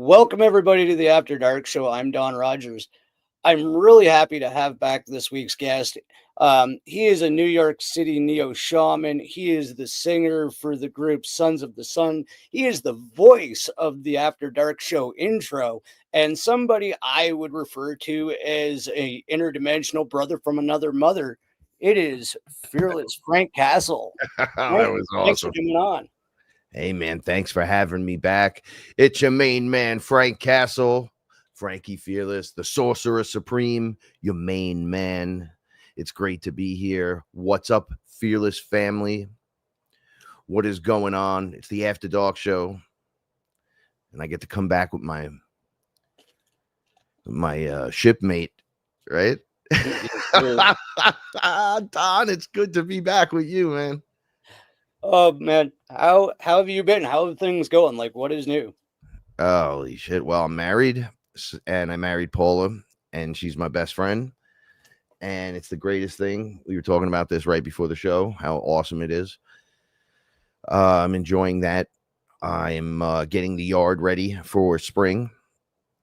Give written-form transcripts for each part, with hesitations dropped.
Welcome everybody to the After Dark Show. I'm Don Rogers. I'm really happy to have back this week's guest. He is a New York City neo shaman. He is the singer for the group Sons of the Sun. He is the voice of the After Dark Show intro, and somebody I would refer to as a interdimensional brother from another mother. It is fearless Frank Castle. That Frank, was thanks for awesome. coming on. Hey, man, thanks for having me back. It's your main man, Frank Castle, Frankie Fearless, the Sorcerer Supreme, your main man. It's great to be here. What's up, Fearless family? What is going on? It's the After Dark Show, and I get to come back with my shipmate, right? Don, it's good to be back with you, man. Oh man, how have you been? How have things going? Like, what is new? Holy shit. Well, I'm married, and I married Paula, and she's my best friend. And it's the greatest thing. We were talking about this right before the show, how awesome it is. I'm enjoying that. I'm getting the yard ready for spring,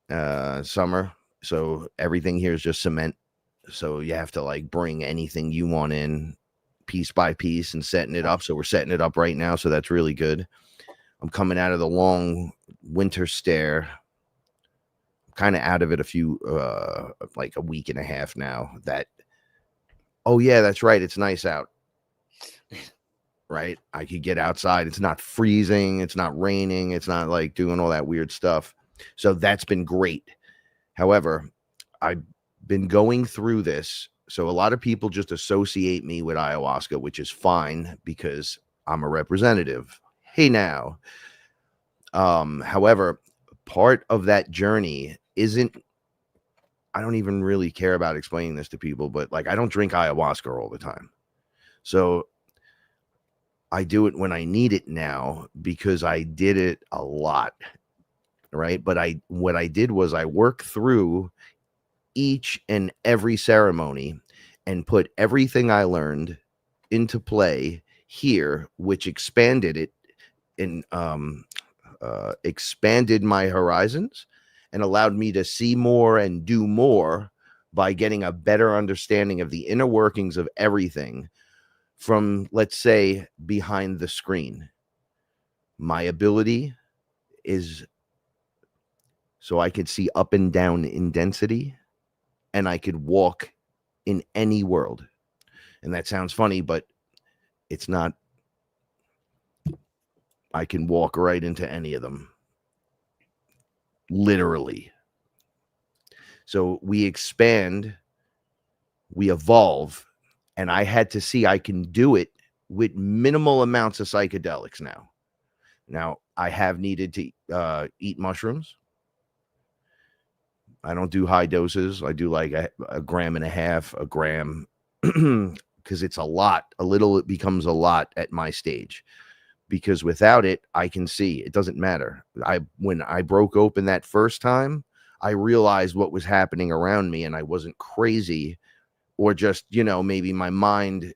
summer. So everything here is just cement. So you have to like bring anything you want in piece by piece and setting it up. So we're setting it up right now. So that's really good. I'm coming out of the long winter stare. Kind of out of it like a week and a half now. Oh yeah, that's right. It's nice out. Right? I could get outside. It's not freezing. It's not raining. It's not like doing all that weird stuff. So that's been great. However, I've been going through this. So a lot of people just associate me with ayahuasca, which is fine because I'm a representative. Hey now. However, part of that journey isn't, I don't even really care about explaining this to people, but like I don't drink ayahuasca all the time. So I do it when I need it now because I did it a lot, right? But what I did was I worked through each and every ceremony and put everything I learned into play here, which expanded it and expanded my horizons and allowed me to see more and do more by getting a better understanding of the inner workings of everything from, let's say, behind the screen. My ability is so I could see up and down in density and I could walk in any world. And that sounds funny, but it's not. I can walk right into any of them. Literally. So we expand, we evolve, and I had to see I can do it with minimal amounts of psychedelics now. Now, I have needed to eat mushrooms. I don't do high doses. I do like a gram and a half, a gram, because it's a lot. A little, it becomes a lot at my stage. Because without it, I can see. It doesn't matter. When I broke open that first time, I realized what was happening around me, and I wasn't crazy or just, maybe my mind,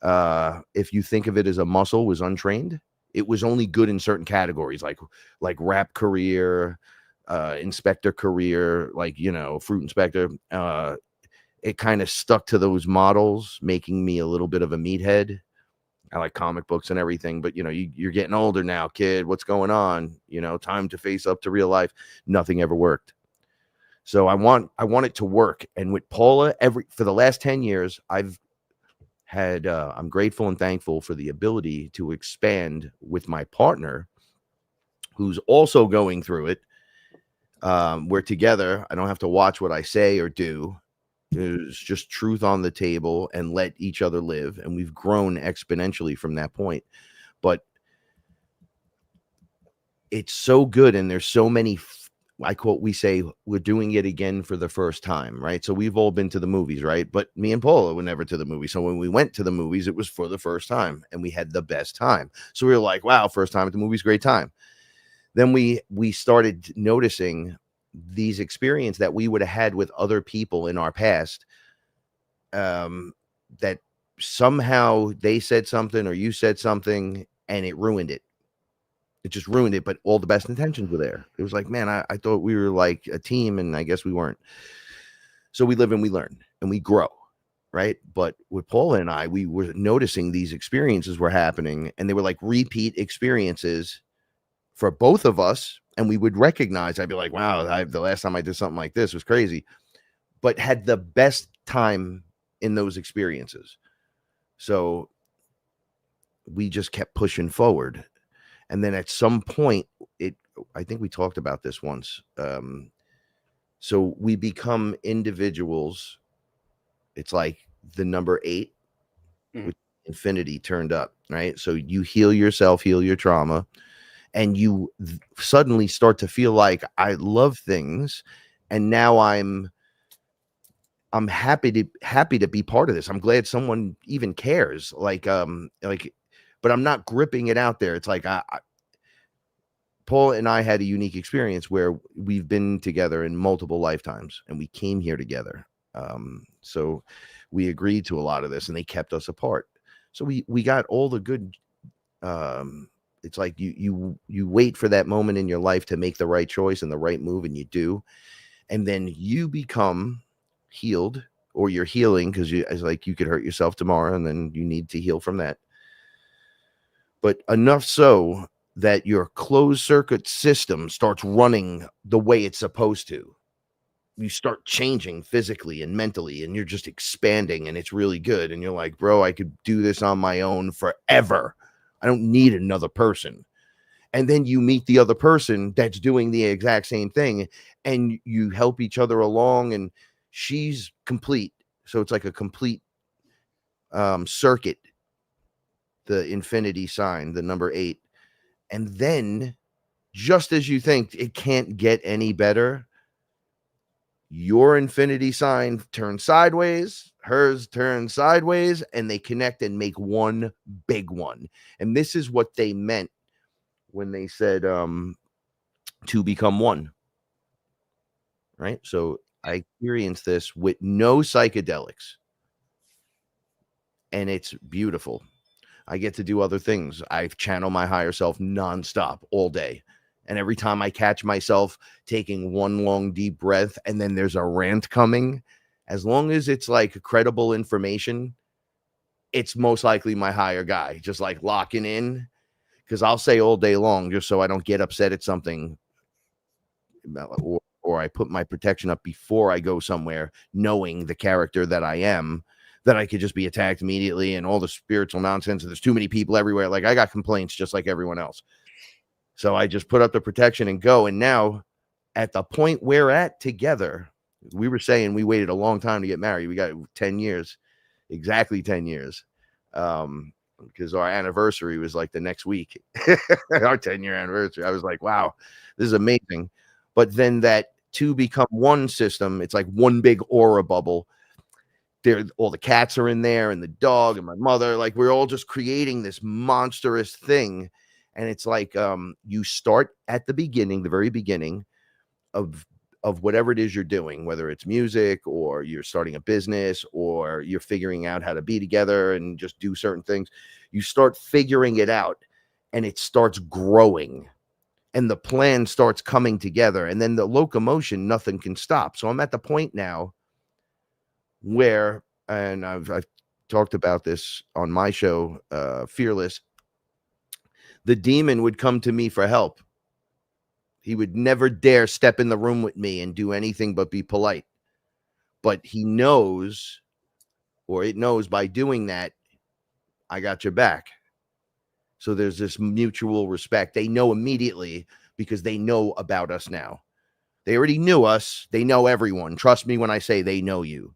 if you think of it as a muscle, was untrained. It was only good in certain categories, like rap career, inspector career, like, fruit inspector. It kind of stuck to those models, making me a little bit of a meathead. I like comic books and everything, but you're getting older now, kid. What's going on? Time to face up to real life. Nothing ever worked. So I want it to work. And with Paula, for the last 10 years, I've had, I'm grateful and thankful for the ability to expand with my partner, who's also going through it. We're together. I don't have to watch what I say or do. There's just truth on the table and let each other live. And we've grown exponentially from that point. But it's so good. And there's so many, we say we're doing it again for the first time, right? So we've all been to the movies, right? But me and Paula were never to the movies. So when we went to the movies, it was for the first time and we had the best time. So we were like, wow, first time at the movies, great time. Then we started noticing these experiences that we would have had with other people in our past, that somehow they said something or you said something and it ruined it. It just ruined it, but all the best intentions were there. It was like, man, I thought we were like a team, and I guess we weren't. So we live and we learn and we grow, right? But with Paula and I, we were noticing these experiences were happening, and they were like repeat experiences for both of us. And we would recognize, I'd be like, wow, the last time I did something like this was crazy, but had the best time in those experiences. So we just kept pushing forward. And then at some point, I think we talked about this once. So we become individuals. It's like the number 8, with infinity turned up, right? So you heal yourself, heal your trauma, and you suddenly start to feel like, I love things, and now I'm happy to be part of this. I'm glad someone even cares. But I'm not gripping it out there. It's like Paul and I had a unique experience where we've been together in multiple lifetimes, and we came here together. So we agreed to a lot of this, and they kept us apart. So we got all the good. It's like you wait for that moment in your life to make the right choice and the right move, and you do, and then you become healed, or you're healing, because it's like you could hurt yourself tomorrow, and then you need to heal from that. But enough so that your closed circuit system starts running the way it's supposed to. You start changing physically and mentally, and you're just expanding, and it's really good. And you're like, bro, I could do this on my own forever. I don't need another person. And then you meet the other person that's doing the exact same thing, and you help each other along, and she's complete. So it's like a complete circuit, the infinity sign, the number 8. And then, just as you think it can't get any better, your infinity sign turns sideways, hers turns sideways, and they connect and make one big one. And this is what they meant when they said to become one. Right? So I experienced this with no psychedelics, and it's beautiful. I get to do other things. I channel my higher self nonstop all day. And every time I catch myself taking one long, deep breath, and then there's a rant coming, as long as it's like credible information, it's most likely my higher guy, just like locking in. Because I'll say all day long, just so I don't get upset at something, or I put my protection up before I go somewhere, knowing the character that I am, that I could just be attacked immediately, and all the spiritual nonsense. And there's too many people everywhere. Like, I got complaints just like everyone else. So I just put up the protection and go. And now, at the point we're at together, we were saying we waited a long time to get married. We got 10 years, exactly 10 years. Because our anniversary was like the next week, our 10-year anniversary. I was like, wow, this is amazing. But then that to become one system, it's like one big aura bubble. There, all the cats are in there, and the dog, and my mother. Like, we're all just creating this monstrous thing. And it's like, you start at the beginning, the very beginning of whatever it is you're doing, whether it's music, or you're starting a business, or you're figuring out how to be together and just do certain things. You start figuring it out, and it starts growing, and the plan starts coming together, and then the locomotion, nothing can stop. So I'm at the point now where, and I've talked about this on my show, Fearless, the demon would come to me for help. He would never dare step in the room with me and do anything but be polite. But he knows, or it knows by doing that, I got your back. So there's this mutual respect. They know immediately, because they know about us now. They already knew us. They know everyone. Trust me when I say they know you.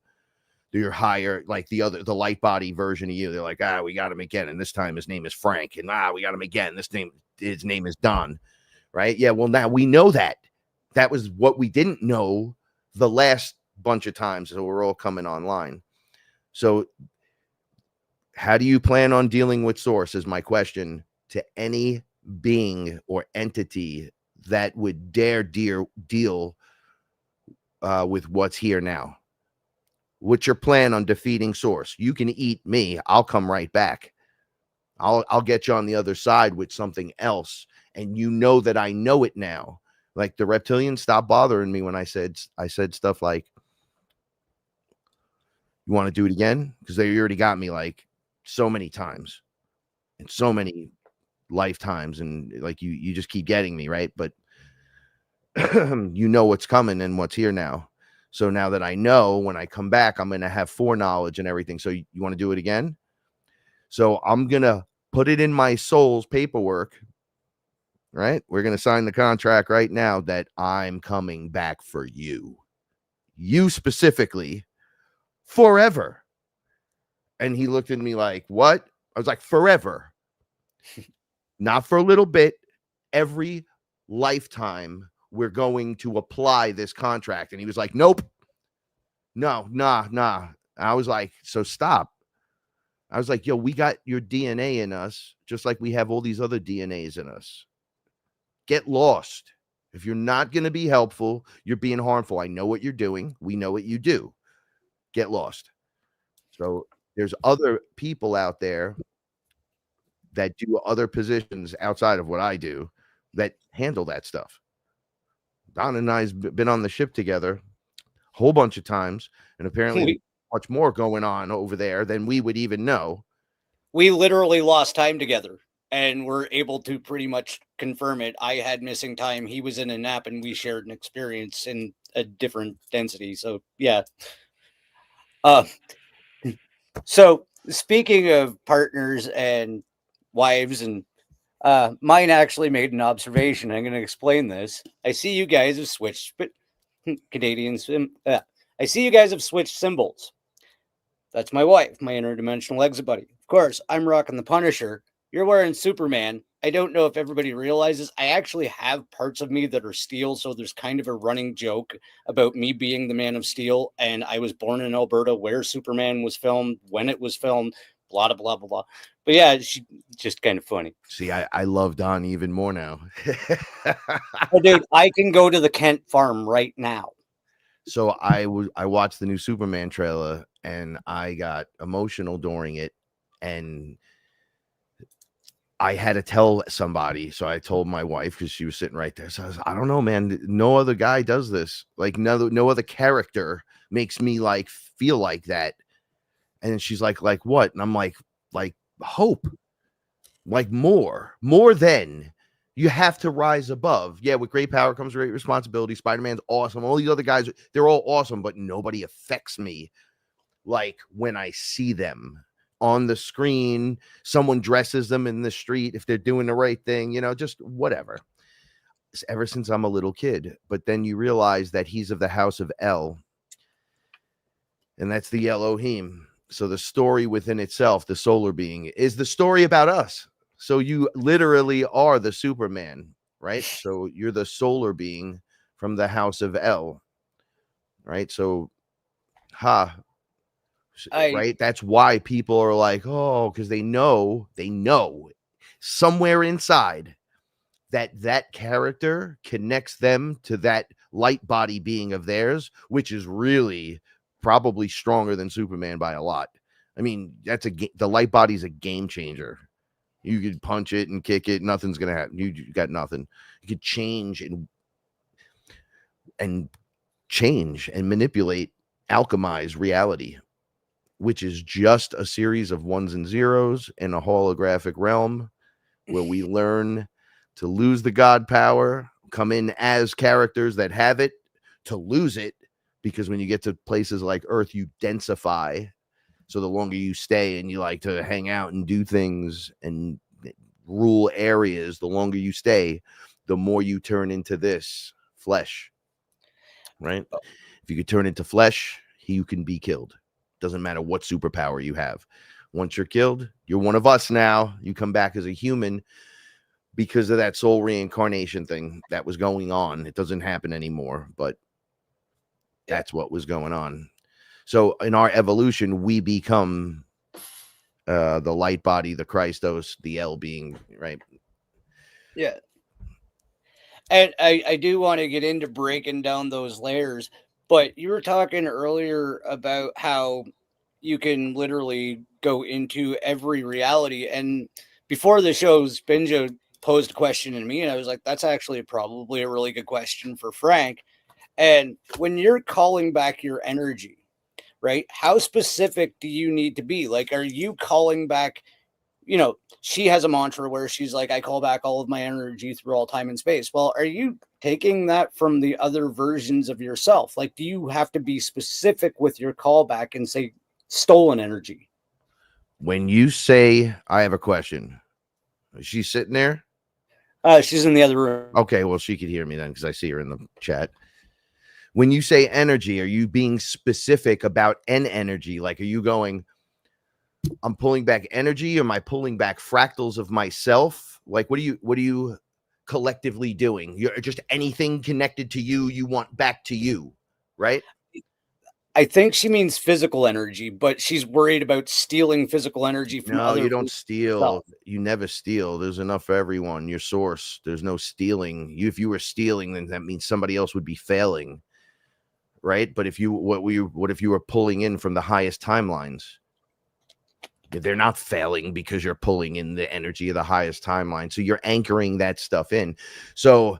You're higher, like the light body version of you. They're like, we got him again. And this time his name is Frank. And we got him again. His name is Don. Right? Yeah, well, now we know that. That was what we didn't know the last bunch of times. So we're all coming online. So how do you plan on dealing with source is my question to any being or entity that would dare deal with what's here now. What's your plan on defeating source? You can eat me. I'll come right back. I'll get you on the other side with something else, and you know that I know it now. Like the reptilians stopped bothering me when I said stuff like, "You want to do it again?" Because they already got me like so many times and so many lifetimes, and like you just keep getting me, right? But you know what's coming and what's here now. So now that I know, when I come back, I'm going to have foreknowledge and everything. So you want to do it again? So I'm going to put it in my soul's paperwork, right? We're going to sign the contract right now that I'm coming back for you specifically, forever. And he looked at me like, what? I was like, forever, not for a little bit, every lifetime we're going to apply this contract. And he was like, nope, no, nah. I was like, so stop. I was like, yo, we got your DNA in us, just like we have all these other DNAs in us. Get lost. If you're not going to be helpful, you're being harmful. I know what you're doing. We know what you do. Get lost. So there's other people out there that do other positions outside of what I do that handle that stuff. Don and I's been on the ship together a whole bunch of times, and apparently we, much more going on over there than we would even know. we literally lost time together, and we're able to pretty much confirm it. I had missing time. He was in a nap, and we shared an experience in a different density. So yeah. Uh, so speaking of partners and wives, and mine actually made an observation. I'm going to explain this. I see you guys have switched, but Canadians. I see you guys have switched symbols. That's my wife, my interdimensional exit buddy. Of course, I'm rocking the Punisher. You're wearing Superman. I don't know if everybody realizes I actually have parts of me that are steel, so there's kind of a running joke about me being the Man of Steel, and I was born in Alberta where Superman was filmed, when it was filmed, blah, blah, blah, blah. But yeah, she just kind of funny. See, I love Don even more now. Oh, dude, I can go to the Kent farm right now. So I watched the new Superman trailer and I got emotional during it, and I had to tell somebody. So I told my wife because she was sitting right there. So I don't know, man. No other guy does this. Like no other character makes me like feel like that. And she's like what? And I'm like hope, like more than. You have to rise above. Yeah, with great power comes great responsibility. Spider-Man's awesome. All these other guys, they're all awesome, but nobody affects me like when I see them on the screen. Someone dresses them in the street if they're doing the right thing, just whatever. Ever since I'm a little kid. But then you realize that he's of the house of El, and that's the Elohim. So the story within itself, the solar being, is the story about us. So you literally are the Superman, right? So you're the solar being from the house of El, right? So, right? That's why people are like, oh, because they know somewhere inside that character connects them to that light body being of theirs, which is really probably stronger than Superman by a lot. I mean, the light body's a game changer. You could punch it and kick it, nothing's gonna happen. You got nothing. You could change and manipulate, alchemize reality, which is just a series of ones and zeros in a holographic realm where we learn to lose the God power, come in as characters that have it, to lose it, because when you get to places like Earth, you densify. So the longer you stay and you like to hang out and do things and rule areas, the longer you stay, the more you turn into this flesh, right? If you could turn into flesh, you can be killed. Doesn't matter what superpower you have. Once you're killed, you're one of us now. You come back as a human because of that soul reincarnation thing that was going on. It doesn't happen anymore, but that's what was going on. So in our evolution, we become the light body, the Christos, the El being, right? Yeah. And I do want to get into breaking down those layers, but you were talking earlier about how you can literally go into every reality. And before the shows, Benjo posed a question to me, and I was like, that's actually probably a really good question for Frank. And when you're calling back your energy, right? How specific do you need to be? Like, are you calling back, she has a mantra where she's like, I call back all of my energy through all time and space. Well, are you taking that from the other versions of yourself? Like, do you have to be specific with your callback and say stolen energy? When you say, I have a question, is she sitting there? She's in the other room. Okay, well, she could hear me then because I see her in the chat. When you say energy, are you being specific about an energy? Like, are you going, I'm pulling back energy? Am I pulling back fractals of myself? Like, what are you collectively doing? You're just anything connected to you, you want back to you, right? I think she means physical energy, but she's worried about stealing physical energy from No, other you don't versions of steal. herself. You never steal. There's enough for everyone. Your source. There's no stealing. If you were stealing, then that means somebody else would be failing, right? But if you what if you were pulling in from the highest timelines? They're not failing because you're pulling in the energy of the highest timeline. So you're anchoring that stuff in. So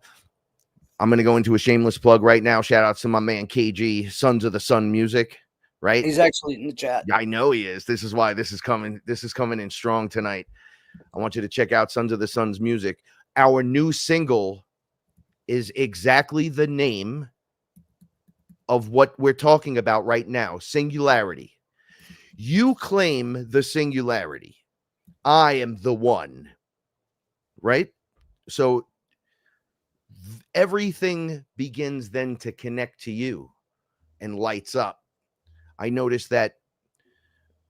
I'm going to go into a shameless plug right now. Shout out to my man KG, Sons of the Sun Music, right? He's actually in the chat. I know he is. This is why this is coming in strong tonight. I want you to check out Sons of the Sun's music. Our new single is exactly the name of what we're talking about right now, singularity. You claim the singularity. I am the one, right? So everything begins then to connect to you and lights up. I noticed that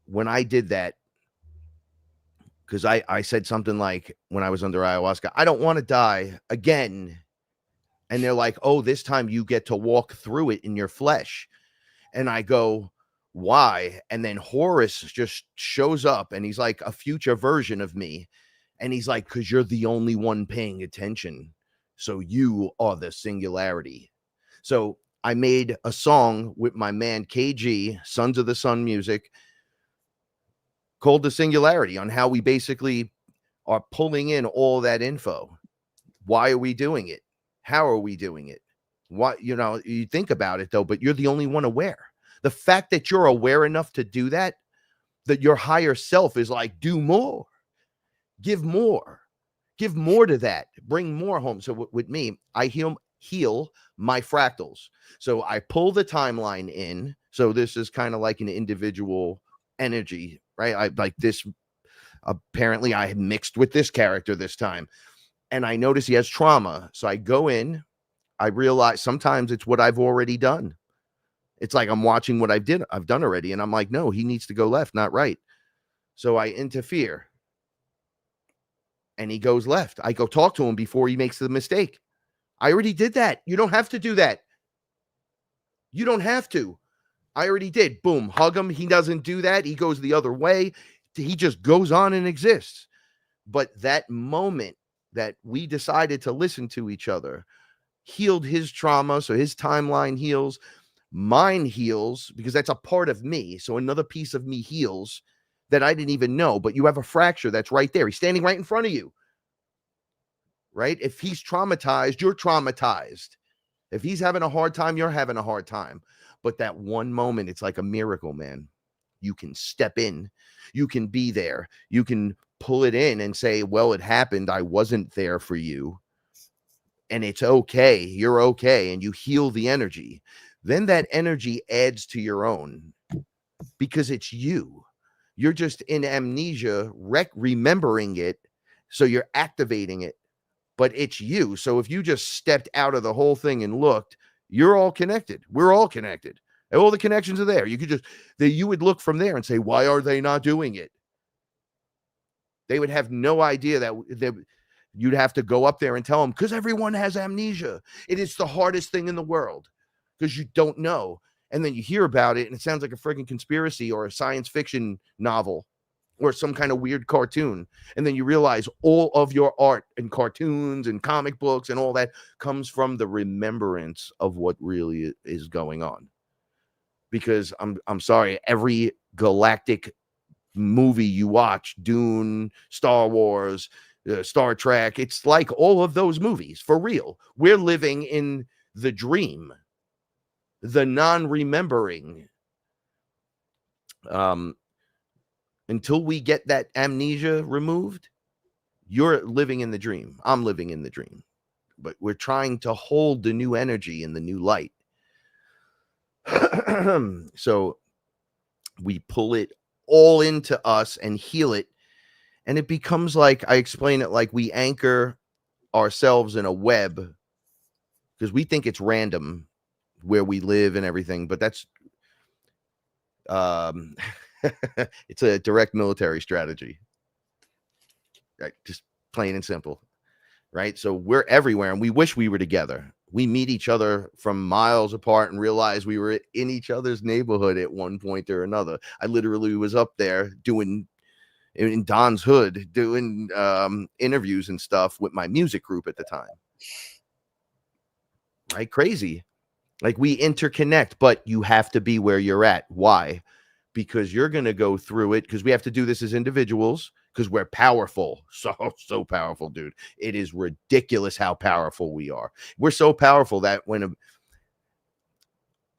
when I did that, because I said something like when I was under ayahuasca, I don't want to die again. And they're like, oh, this time you get to walk through it in your flesh. And I go, why? And then Horus just shows up and he's like a future version of me. And he's like, because you're the only one paying attention. So you are the singularity. So I made a song with my man KG, Sons of the Sun Music, called The Singularity, on how we basically are pulling in all that info. Why are we doing it? How are we doing it? What, you think about it though, but you're the only one aware. The fact that you're aware enough to do that your higher self is like, do more, give more to that, bring more home. So with me, I heal my fractals. So I pull the timeline in. So this is kind of like an individual energy, right? I like this. Apparently I had mixed with this character this time. And I notice he has trauma. So I go in, I realize sometimes it's what I've already done. It's like I'm watching what I've done already. And I'm like, no, he needs to go left, not right. So I interfere. And he goes left. I go talk to him before he makes the mistake. I already did that. You don't have to do that. You don't have to. I already did. Boom, hug him. He doesn't do that. He goes the other way. He just goes on and exists. But that moment that we decided to listen to each other healed his trauma. So his timeline heals. Mine heals because that's a part of me. So another piece of me heals that I didn't even know. But you have a fracture that's right there. He's standing right in front of you. Right? If he's traumatized, you're traumatized. If he's having a hard time, you're having a hard time. But that one moment, it's like a miracle, man. You can step in. You can be there. You can pull it in and say, well, it happened. I wasn't there for you. And it's okay. You're okay. And you heal the energy. Then that energy adds to your own because it's you. You're just in amnesia, remembering it. So you're activating it, but it's you. So if you just stepped out of the whole thing and looked, you're all connected. We're all connected. And all the connections are there. You could you would look from there and say, why are they not doing it? They would have no idea that you'd have to go up there and tell them, because everyone has amnesia. It is the hardest thing in the world because you don't know. And then you hear about it and it sounds like a freaking conspiracy or a science fiction novel or some kind of weird cartoon. And then you realize all of your art and cartoons and comic books and all that comes from the remembrance of what really is going on. Because I'm sorry, every galactic movie you watch, Dune, Star Wars, Star Trek. It's like all of those movies for real. We're living in the dream, the non-remembering. Until we get that amnesia removed, you're living in the dream. I'm living in the dream. But we're trying to hold the new energy and the new light. So we pull it all into us and heal it. And it becomes like, I explain it like we anchor ourselves in a web because we think it's random where we live and everything. But that's, it's a direct military strategy. Right? Just plain and simple. Right? So we're everywhere and we wish we were together. We meet each other from miles apart and realize we were in each other's neighborhood at one point or another. I literally was up there doing in Don's hood, doing interviews and stuff with my music group at the time. Right? Crazy. Like we interconnect, but you have to be where you're at. Why? Because you're going to go through it because we have to do this as individuals because we're powerful. So powerful, dude. It is ridiculous how powerful we are. We're so powerful that when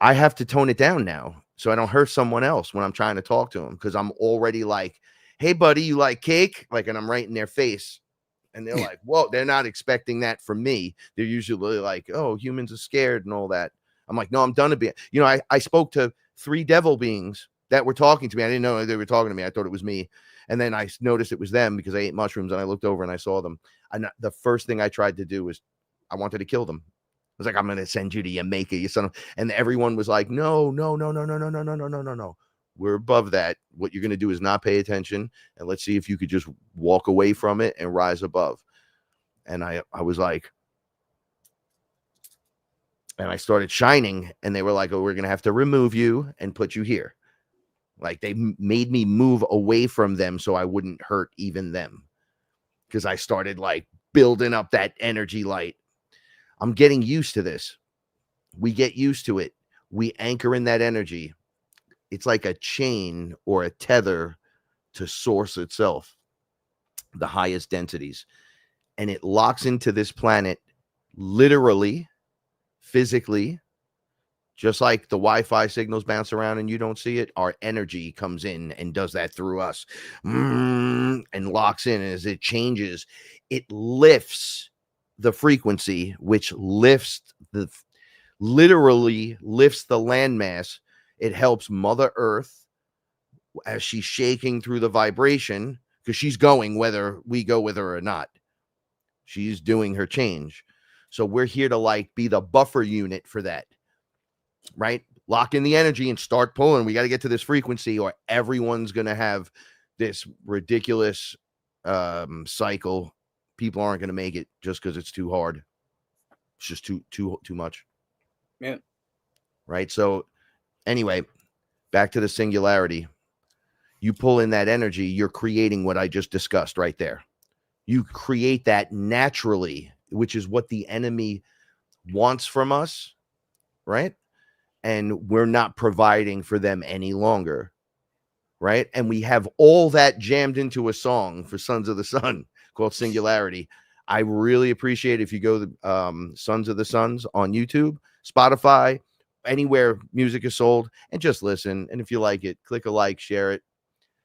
I have to tone it down now so I don't hurt someone else when I'm trying to talk to them because I'm already like, hey, buddy, you like cake? Like, and I'm right in their face. And they're like, whoa, they're not expecting that from me. They're usually like, oh, humans are scared and all that. I'm like, no, I'm done to be. You know, I spoke to 3 devil beings that were talking to me. I didn't know they were talking to me. I thought it was me. And then I noticed it was them because I ate mushrooms and I looked over and I saw them. And the first thing I tried to do was I wanted to kill them. I was like, I'm going to send you to Jamaica, you son of. And everyone was like, no. We're above that. What you're going to do is not pay attention. And let's see if you could just walk away from it and rise above. And I was like, and I started shining and they were like, oh, we're going to have to remove you and put you here. Like they made me move away from them so I wouldn't hurt even them. Because I started like building up that energy light. I'm getting used to this. We get used to it. We anchor in that energy. It's like a chain or a tether to source itself, the highest densities. And it locks into this planet literally, physically, just like the Wi-Fi signals bounce around and you don't see it. Our energy comes in and does that through us and locks in. And as it changes, it lifts the frequency, which literally lifts the landmass. It helps Mother Earth as she's shaking through the vibration because she's going whether we go with her or not. She's doing her change. So we're here to like be the buffer unit for that, right? Lock in the energy and start pulling. We got to get to this frequency or everyone's going to have this ridiculous cycle. People aren't going to make it just because it's too hard. It's just too much. Yeah. Right. So anyway, back to the singularity. You pull in that energy, you're creating what I just discussed right there. You create that naturally, which is what the enemy wants from us, right? And we're not providing for them any longer, right? And we have all that jammed into a song for Sons of the Sun called Singularity. I really appreciate if you go to Sons of the Suns on YouTube, Spotify, anywhere music is sold, and just listen. And if you like it, click a like, share it,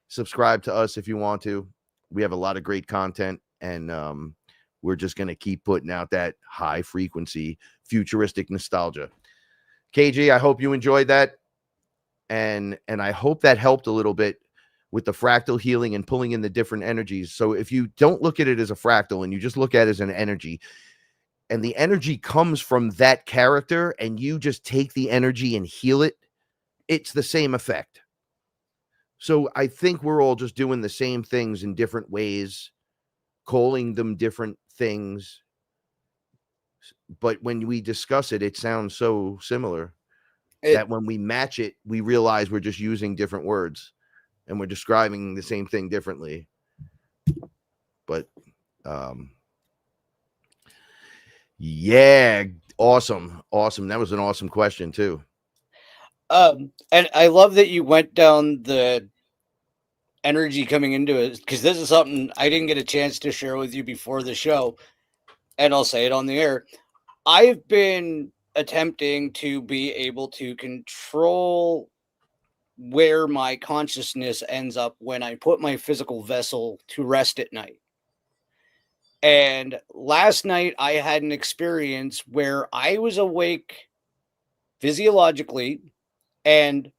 subscribe to us if you want to. We have a lot of great content, and we're just going to keep putting out that high frequency, futuristic nostalgia. KG, I hope you enjoyed that. And I hope that helped a little bit with the fractal healing and pulling in the different energies. So if you don't look at it as a fractal and you just look at it as an energy, and the energy comes from that character, and you just take the energy and heal it, it's the same effect. So I think we're all just doing the same things in different ways, calling them different things. But when we discuss it, it sounds so similar that when we match it, we realize we're just using different words and we're describing the same thing differently. But yeah, awesome. That was an awesome question too. And I love that you went down the energy coming into it, because this is something I didn't get a chance to share with you before the show, and I'll say it on the air. I've been attempting to be able to control where my consciousness ends up when I put my physical vessel to rest at night. And last night I had an experience where I was awake physiologically and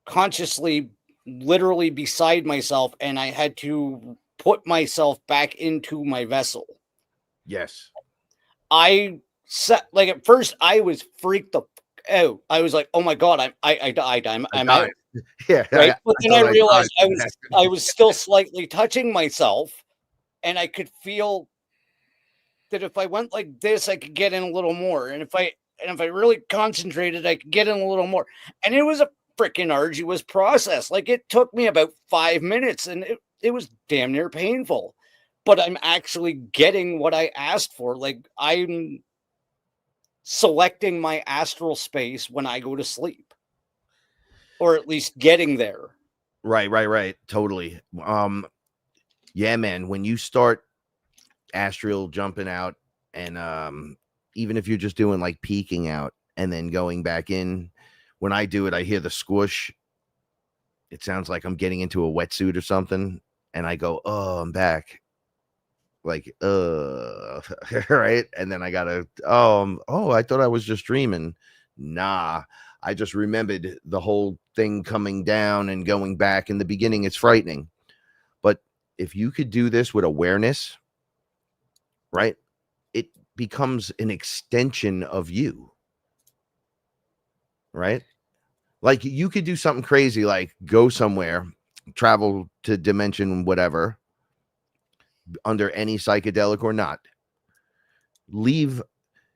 consciously, literally beside myself, and I had to put myself back into my vessel. Yes. I set, like, at first I was freaked the out. I was like, "Oh my god, I died. I'm out." Died. Yeah, Right? But I then I thought I died. realized I was still slightly touching myself, and I could feel that if I went like this, I could get in a little more. And if I really concentrated, I could get in a little more. And it was a freaking arduous process. Like, it took me about 5 minutes, and it was damn near painful. But I'm actually getting what I asked for. Like, I'm selecting my astral space when I go to sleep. Or at least getting there. Right. Totally. Yeah, man. When you start astral jumping out, and even if you're just doing like peeking out and then going back in, when I do it, I hear the squish. It sounds like I'm getting into a wetsuit or something, and I go, "Oh, I'm back." Like, right? And then I gotta, I thought I was just dreaming. Nah, I just remembered the whole thing coming down and going back. In the beginning, it's frightening. But if you could do this with awareness, right, it becomes an extension of you, right? Like, you could do something crazy, like go somewhere, travel to dimension, whatever, under any psychedelic or not. Leave.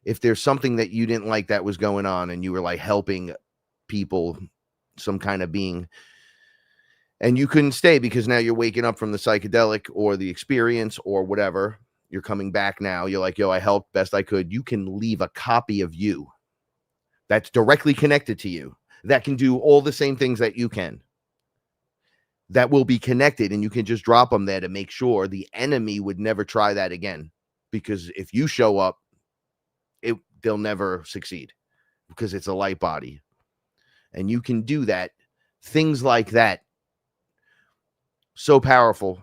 If there's something that you didn't like that was going on, and you were like helping people, some kind of being, and you couldn't stay because now you're waking up from the psychedelic or the experience or whatever, you're coming back now, you're like, yo, I helped best I could. You can leave a copy of you that's directly connected to you, that can do all the same things that you can, that will be connected, and you can just drop them there to make sure the enemy would never try that again. Because if you show up, they'll never succeed, because it's a light body. And you can do that. Things like that. So powerful.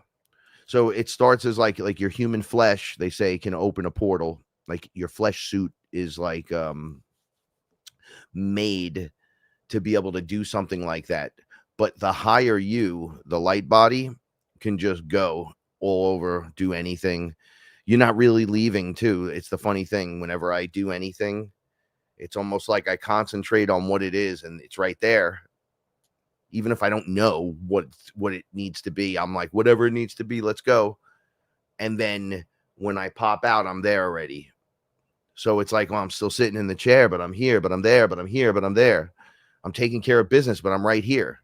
So it starts as like your human flesh, they say, can open a portal. Like, your flesh suit is like made to be able to do something like that. But the higher you, the light body, can just go all over, do anything. You're not really leaving, too. It's the funny thing. Whenever I do anything, it's almost like I concentrate on what it is, and it's right there. Even if I don't know what it needs to be, I'm like, whatever it needs to be, let's go. And then when I pop out, I'm there already. So it's like, well, I'm still sitting in the chair, but I'm here, but I'm there, but I'm here, but I'm there. I'm taking care of business, but I'm right here,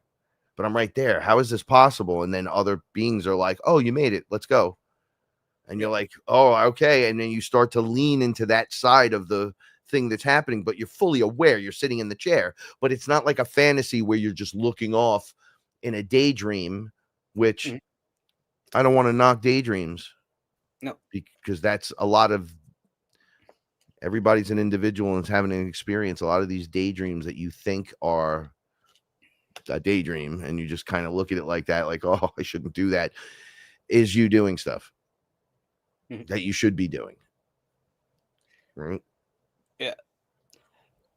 but I'm right there. How is this possible? And then other beings are like, oh, you made it. Let's go. And you're like, oh, okay. And then you start to lean into that side of the thing that's happening, but you're fully aware you're sitting in the chair. But it's not like a fantasy where you're just looking off in a daydream, which I don't want to knock daydreams. No. Because that's a lot of, everybody's an individual and is having an experience. A lot of these daydreams that you think are a daydream, and you just kind of look at it like that, like, oh, I shouldn't do that, is you doing stuff that you should be doing. Right? Yeah.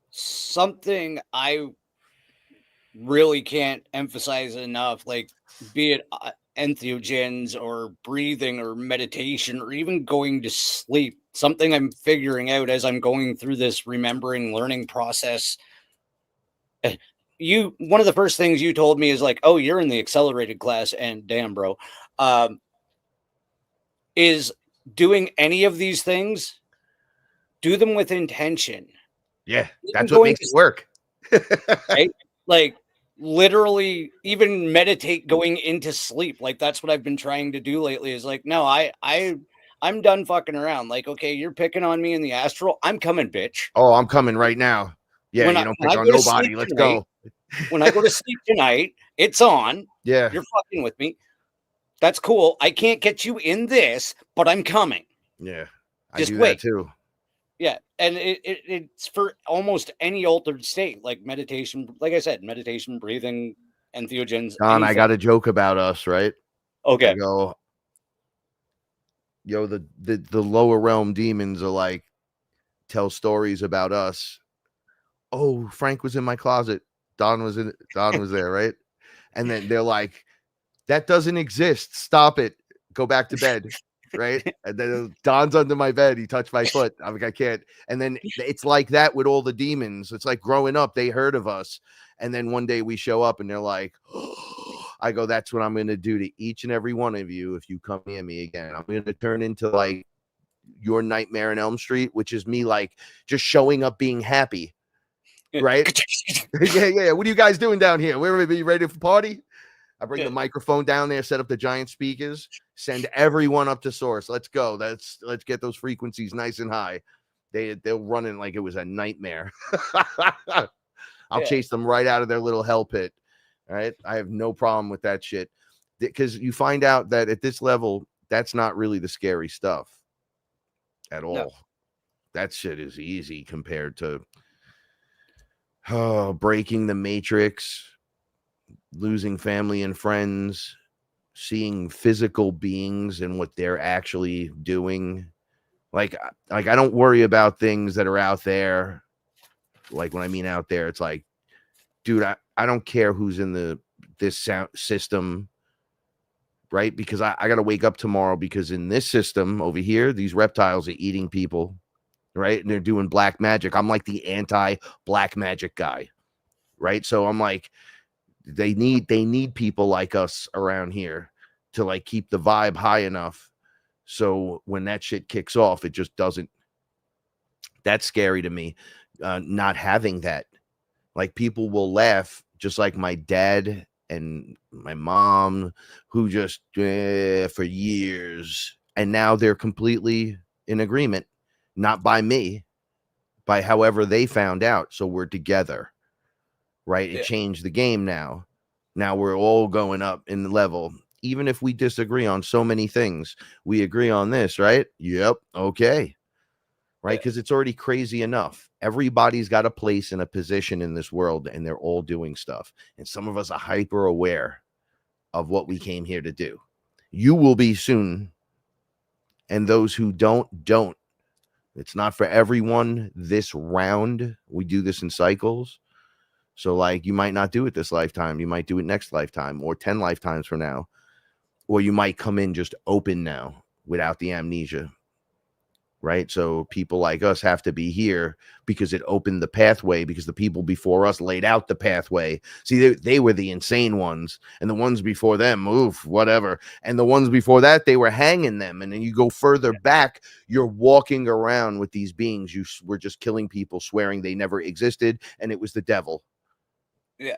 Something I really can't emphasize enough, like, be it entheogens or breathing or meditation or even going to sleep, something I'm figuring out as I'm going through this remembering learning process. One of the first things you told me is like, oh, you're in the accelerated class, and damn, bro, is doing any of these things, do them with intention. Yeah, Even that's what makes it work. Right? Like, literally, even meditate going into sleep. Like, that's what I've been trying to do lately, is like, no, I'm done fucking around. Like, okay, you're picking on me in the astral, I'm coming, bitch. Oh, I'm coming right now. Yeah, you don't pick on nobody. Let's go. When I go to sleep tonight, It's on. Yeah, You're fucking with me. That's cool. I can't get you in this, but I'm coming. yeah, I Just do that wait. too. Yeah, and it's for almost any altered state, like meditation. Like I said, meditation, breathing, entheogens, Don, I anything. got a joke about us, right? I Okay. go, yo, the lower realm demons are like, tell stories about us. Oh, Frank was in my closet. Don was there, right? And then they're like, that doesn't exist. Stop it. Go back to bed. Right. And then Don's under my bed. He touched my foot. I'm like, I can't. And then it's like that with all the demons. It's like growing up, they heard of us. And then one day we show up and they're like, I go, that's what I'm going to do to each and every one of you if you come near me again. I'm going to turn into like your Nightmare on Elm Street, which is me like just showing up being happy. Right. Yeah. What are you guys doing down here? Where are you ready for party? I bring the microphone down there, set up the giant speakers, send everyone up to source. Let's go. Let's get those frequencies nice and high. They'll run in like it was a nightmare. I'll chase them right out of their little hell pit. All right. I have no problem with that shit. Because you find out that at this level, that's not really the scary stuff at all. No. That shit is easy compared to breaking the matrix, losing family and friends, seeing physical beings and what they're actually doing. Like I don't worry about things that are out there. Like when I mean out there, it's like, dude, I don't care who's in this sound system, right? Because I got to wake up tomorrow because in this system over here, these reptiles are eating people, right? And they're doing black magic. I'm like the anti-black magic guy, right? So I'm like, they need people like us around here to like keep the vibe high enough so when that shit kicks off, it just doesn't. That's scary to me, not having that. Like people will laugh, just like my dad and my mom, who just for years, and now they're completely in agreement, not by me, by however they found out. So we're together, right? It changed the game now. Now we're all going up in the level. Even if we disagree on so many things, we agree on this, right? Yep. Okay. Right. Because it's already crazy enough. Everybody's got a place and a position in this world, and they're all doing stuff. And some of us are hyper aware of what we came here to do. You will be soon. And those who don't. It's not for everyone this round. We do this in cycles. So, like, you might not do it this lifetime. You might do it next lifetime or 10 lifetimes from now. Or you might come in just open now without the amnesia. Right. So people like us have to be here because it opened the pathway, because the people before us laid out the pathway. See, they were the insane ones, and the ones before them, oof, whatever. And the ones before that, they were hanging them. And then you go further back, you're walking around with these beings. You were just killing people, swearing they never existed, and it was the devil. Yeah.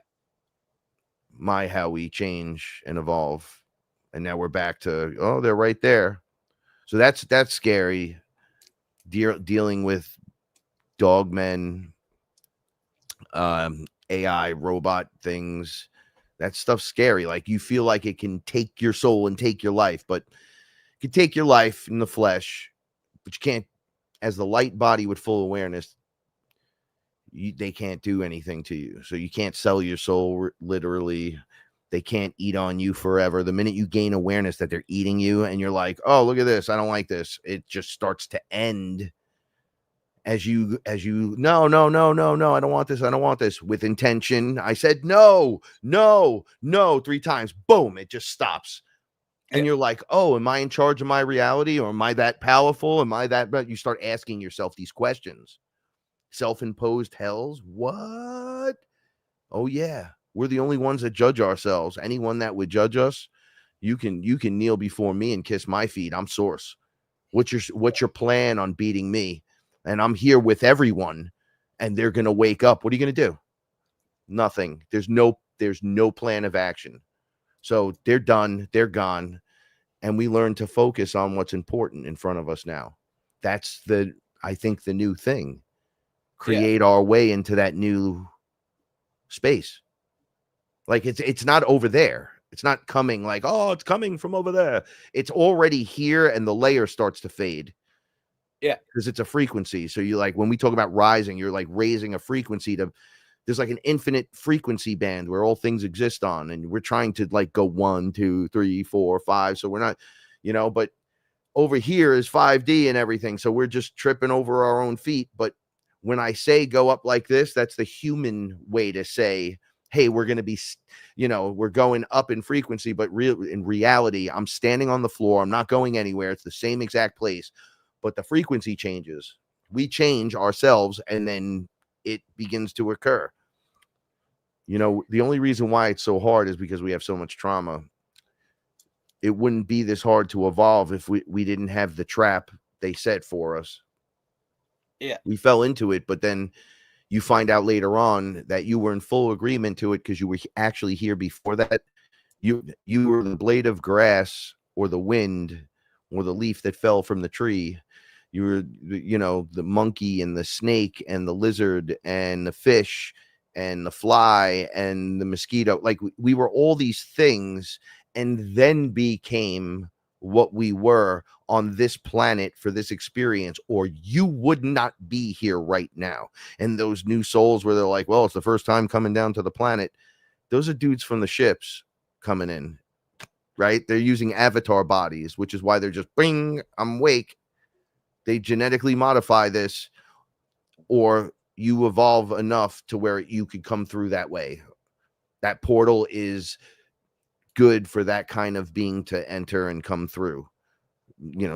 How we change and evolve. And now we're back to, oh, they're right there. So that's scary. Dealing with dogmen, AI, robot things, that stuff's scary. Like you feel like it can take your soul and take your life, but it can take your life in the flesh, but you can't, as the light body with full awareness, they can't do anything to you. So you can't sell your soul literally. They can't eat on you forever. The minute you gain awareness that they're eating you and you're like, oh, look at this, I don't like this, it just starts to end as you no, I don't want this with intention. I said no 3 times. Boom, it just stops. And you're like, oh, am I in charge of my reality, or am I that powerful? Am I that? But you start asking yourself these questions. Self-imposed hells. What? Oh yeah, we're the only ones that judge ourselves. Anyone that would judge us, you can kneel before me and kiss my feet. I'm source. What's your plan on beating me? And I'm here with everyone, and they're going to wake up. What are you going to do? Nothing. There's no plan of action. So they're done. They're gone. And we learn to focus on what's important in front of us now. That's I think the new thing. Create our way into that new space. Like it's not over there. It's not coming like, oh, it's coming from over there. It's already here, and the layer starts to fade Yeah. because it's a frequency. So you like when we talk about rising, you're like raising a frequency to there's like an infinite frequency band where all things exist on, and we're trying to like go 1, 2, 3, 4, 5. So we're not, but over here is 5D and everything. So we're just tripping over our own feet. But when I say go up like this, that's the human way to say, hey, we're going to be, we're going up in frequency, but in reality, I'm standing on the floor. I'm not going anywhere. It's the same exact place, but the frequency changes. We change ourselves, and then it begins to occur. The only reason why it's so hard is because we have so much trauma. It wouldn't be this hard to evolve if we didn't have the trap they set for us. Yeah. We fell into it, but then you find out later on that you were in full agreement to it because you were actually here before that. You were the blade of grass or the wind or the leaf that fell from the tree. You were, the monkey and the snake and the lizard and the fish and the fly and the mosquito. Like we were all these things, and then became what we were on this planet for this experience, or you would not be here right now. And those new souls where they're like, well, it's the first time coming down to the planet. Those are dudes from the ships coming in, right? They're using avatar bodies, which is why they're just bing, I'm awake. They genetically modify this, or you evolve enough to where you could come through that way. That portal is good for that kind of being to enter and come through.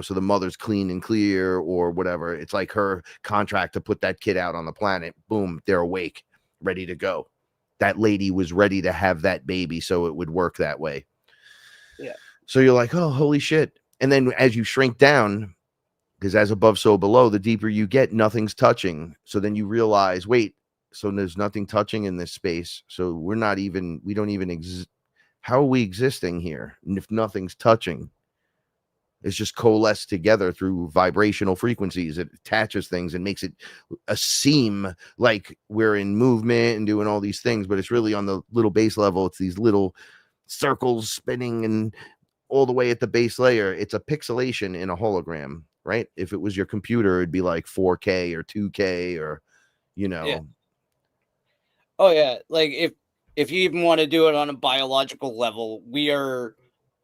So the mother's clean and clear or whatever. It's like her contract to put that kid out on the planet. Boom, they're awake, ready to go. That lady was ready to have that baby, so it would work that way. Yeah. So you're like, oh, holy shit. And then as you shrink down, because as above, so below, the deeper you get, nothing's touching. So then you realize, wait, so there's nothing touching in this space. So we don't even exist. How are we existing here? And if nothing's touching, it's just coalesced together through vibrational frequencies. It attaches things and makes it seem like we're in movement and doing all these things, but it's really on the little base level. It's these little circles spinning, and all the way at the base layer, it's a pixelation in a hologram, right? If it was your computer, it'd be like 4K or 2K or, Yeah. Oh yeah. Like if you even want to do it on a biological level, we are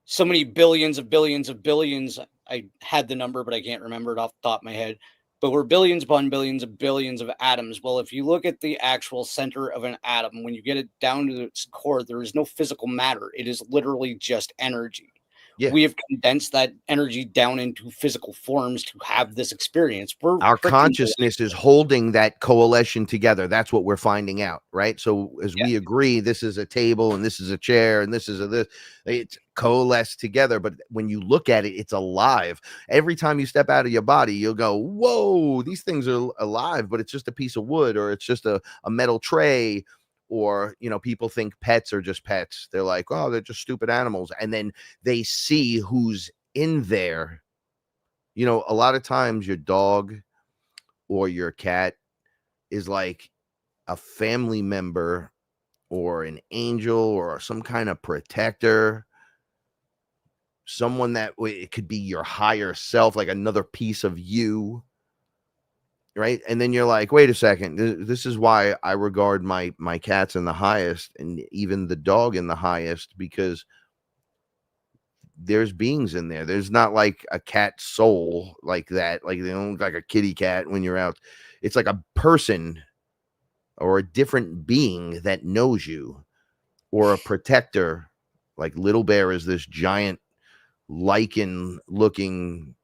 so many billions of billions of billions. I had the number, but I can't remember it off the top of my head. But we're billions upon billions of atoms. Well, if you look at the actual center of an atom, when you get it down to its core, there is no physical matter. It is literally just energy. Yeah. We have condensed that energy down into physical forms to have this experience. Our consciousness is holding that coalition together. That's what we're finding out, right? So as we agree, this is a table and this is a chair and this is this, it's coalesced together. But when you look at it, it's alive. Every time you step out of your body, you'll go, whoa, these things are alive, but it's just a piece of wood, or it's just a metal tray. Or, people think pets are just pets. They're like, oh, they're just stupid animals. And then they see who's in there. A lot of times your dog or your cat is like a family member or an angel or some kind of protector, someone that it could be your higher self, like another piece of you, right? And then you're like, wait a second, this is why I regard my cats in the highest, and even the dog in the highest, because there's beings in there. There's not like a cat soul like that. Like they don't look like a kitty cat when you're out. It's like a person or a different being that knows you, or a protector. Like Little Bear is this giant lichen looking,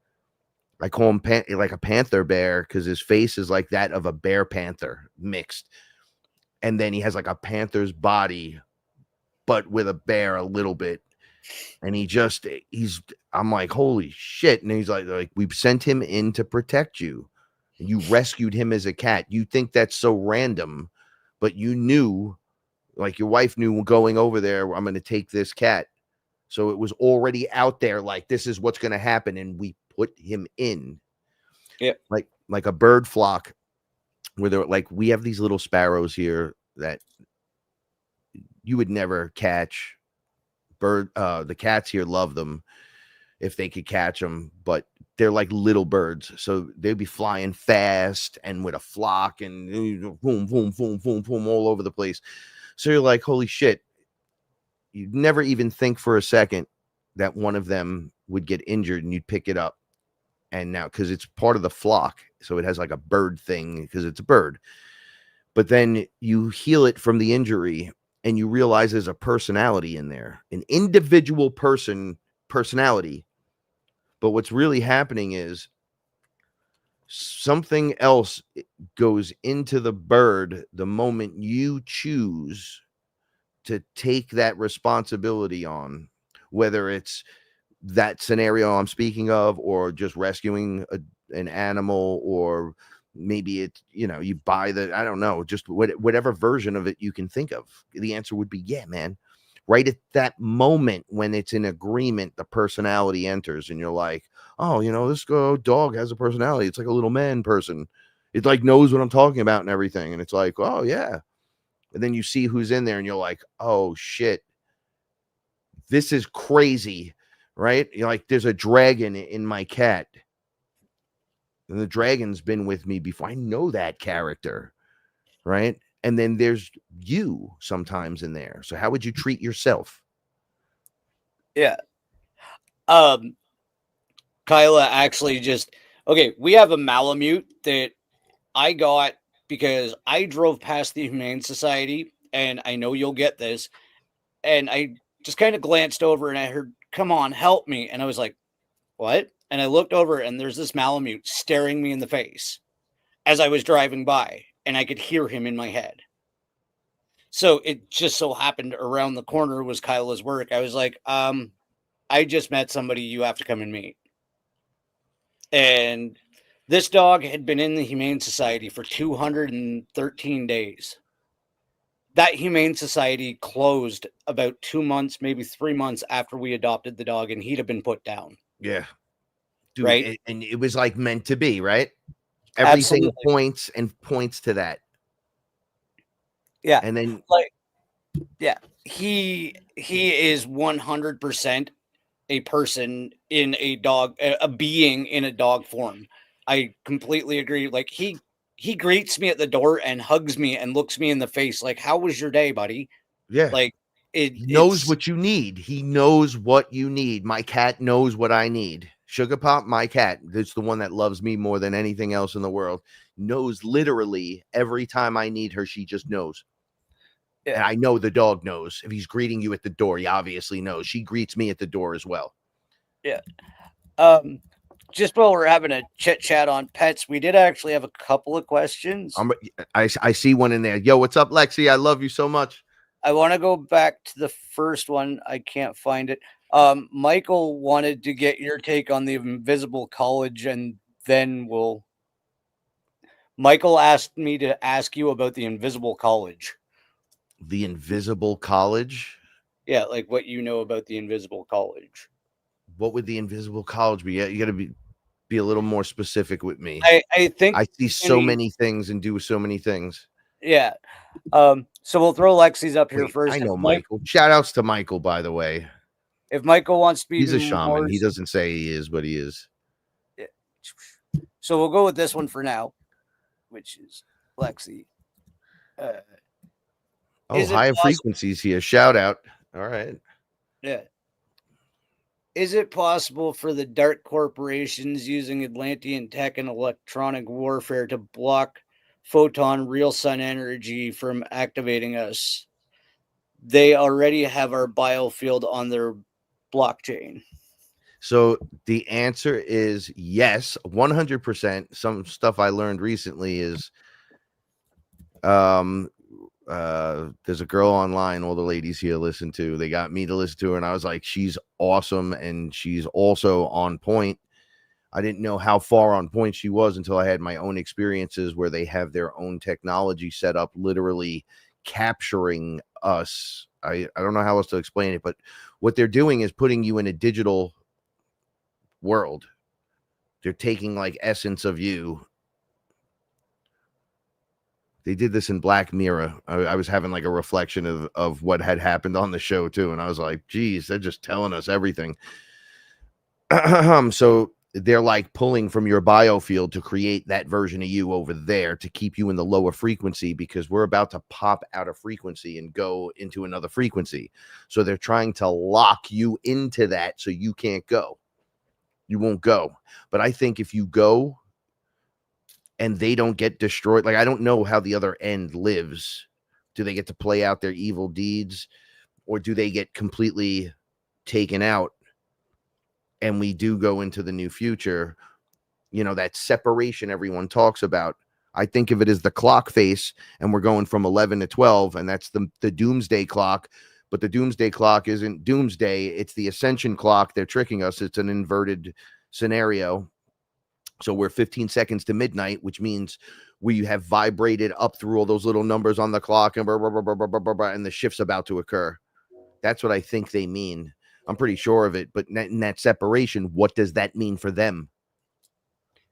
I call him like a panther bear because his face is like that of a bear panther mixed. And then he has like a panther's body, but with a bear a little bit. And I'm like, holy shit. And he's like, we've sent him in to protect you. And you rescued him as a cat. You think that's so random, but you knew, like your wife knew going over there, I'm going to take this cat. So it was already out there. Like, this is what's going to happen. And we put him in. Yeah. Like a bird flock where they're like, we have these little sparrows here that you would never catch the cats here love them if they could catch them, but they're like little birds, so they'd be flying fast and with a flock and boom, boom, boom, boom, boom, all over the place. So you're like, holy shit, you'd never even think for a second that one of them would get injured and you'd pick it up. And now, because it's part of the flock, so it has like a bird thing because it's a bird, but then you heal it from the injury and you realize there's a personality in there, an individual personality. But what's really happening is something else goes into the bird the moment you choose to take that responsibility on, whether it's that scenario I'm speaking of, or just rescuing an animal, or maybe it's, you buy I don't know, just whatever version of it you can think of. The answer would be, yeah, man. Right at that moment when it's in agreement, the personality enters, and you're like, oh, this dog has a personality. It's like a little man person. It like knows what I'm talking about and everything. And it's like, oh yeah. And then you see who's in there and you're like, oh shit, this is crazy. Right? You're like, there's a dragon in my cat. And the dragon's been with me before. I know that character. Right? And then there's you sometimes in there. So how would you treat yourself? Yeah. Kyla actually okay, we have a Malamute that I got because I drove past the Humane Society, and I know you'll get this, and I just kind of glanced over and I heard, come on, help me. And I was like, what? And I looked over and there's this Malamute staring me in the face as I was driving by, and I could hear him in my head. So it just so happened around the corner was Kyla's work. I was like, I just met somebody you have to come and meet. And this dog had been in the Humane Society for 213 days. That Humane Society closed about 2 months, maybe 3 months after we adopted the dog, and he'd have been put down. Yeah. Dude, right? and it was like meant to be, right? Everything Absolutely. points to that. Yeah. And then yeah, he is 100% a person in a dog, a being in a dog form. I completely agree. Like he greets me at the door and hugs me and looks me in the face like, how was your day, buddy? yeah, Like he knows it's what you need. He knows what you need. My cat knows what I need. Sugar Pop, my cat, that's the one that loves me more than anything else in the world, knows literally every time I need her. She just knows. And I know the dog knows. If he's greeting you at the door, he obviously knows. She greets me at the door as well. Yeah. Just while we're having a chit chat on pets, we did actually have a couple of questions. I see one in there. Yo, what's up, Lexi? I love you so much. I want to go back to the first one. I can't find it. Michael wanted to get your take on the Invisible College, and then Michael asked me to ask you about the Invisible College. The Invisible College? Yeah, like what you know about the Invisible College. What would the Invisible College be? You got to be a little more specific with me. I think I see so many things and do so many things. Yeah. So we'll throw Lexi's up here first. I know Michael. Shout outs to Michael, by the way. If Michael wants to be, he's a shaman. He doesn't say he is, but he is. Yeah. So we'll go with this one for now, which is Lexi. Higher frequencies here. Shout out. All right. Yeah. Is it possible for the dark corporations using Atlantean tech and electronic warfare to block photon real sun energy from activating us? They already have our biofield on their blockchain. So the answer is yes, 100%. Some stuff I learned recently is there's a girl online all the ladies here listen to. They got me to listen to her, and I was like, she's awesome, and she's also on point. I didn't know how far on point she was until I had my own experiences where they have their own technology set up, literally capturing us. I don't know how else to explain it, but what they're doing is putting you in a digital world. They're taking like essence of you. They did this in Black Mirror. I was having like a reflection of what had happened on the show too, and I was like, geez, they're just telling us everything. So they're like pulling from your biofield to create that version of you over there to keep you in the lower frequency, because we're about to pop out of frequency and go into another frequency. So they're trying to lock you into that so you can't go. You won't go. But I think if you go and they don't get destroyed, like I don't know how the other end lives. Do they get to play out their evil deeds, or do they get completely taken out? And we do go into the new future, that separation everyone talks about. I think of it as the clock face, and we're going from 11 to 12, and that's the doomsday clock. But the doomsday clock isn't doomsday, it's the ascension clock. They're tricking us. It's an inverted scenario. So we're 15 seconds to midnight, which means we have vibrated up through all those little numbers on the clock, and and the shift's about to occur. That's what I think they mean. I'm pretty sure of it. But in that separation, what does that mean for them?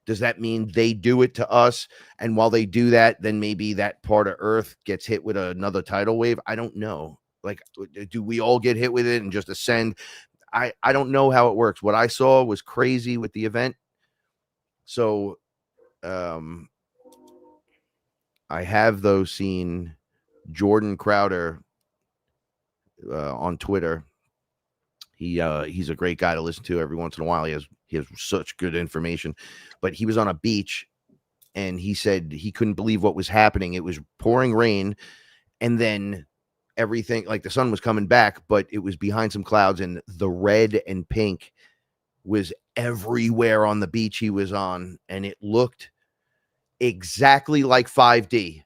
Does that mean they do it to us? And while they do that, then maybe that part of Earth gets hit with another tidal wave? I don't know. Like, do we all get hit with it and just ascend? I don't know how it works. What I saw was crazy with the event. So I have though seen Jordan Crowder on Twitter. He's a great guy to listen to every once in a while. He has such good information. But he was on a beach and he said he couldn't believe what was happening. It was pouring rain, and then everything, like the sun was coming back, but it was behind some clouds, and the red and pink was everywhere on the beach he was on, and it looked exactly like 5D.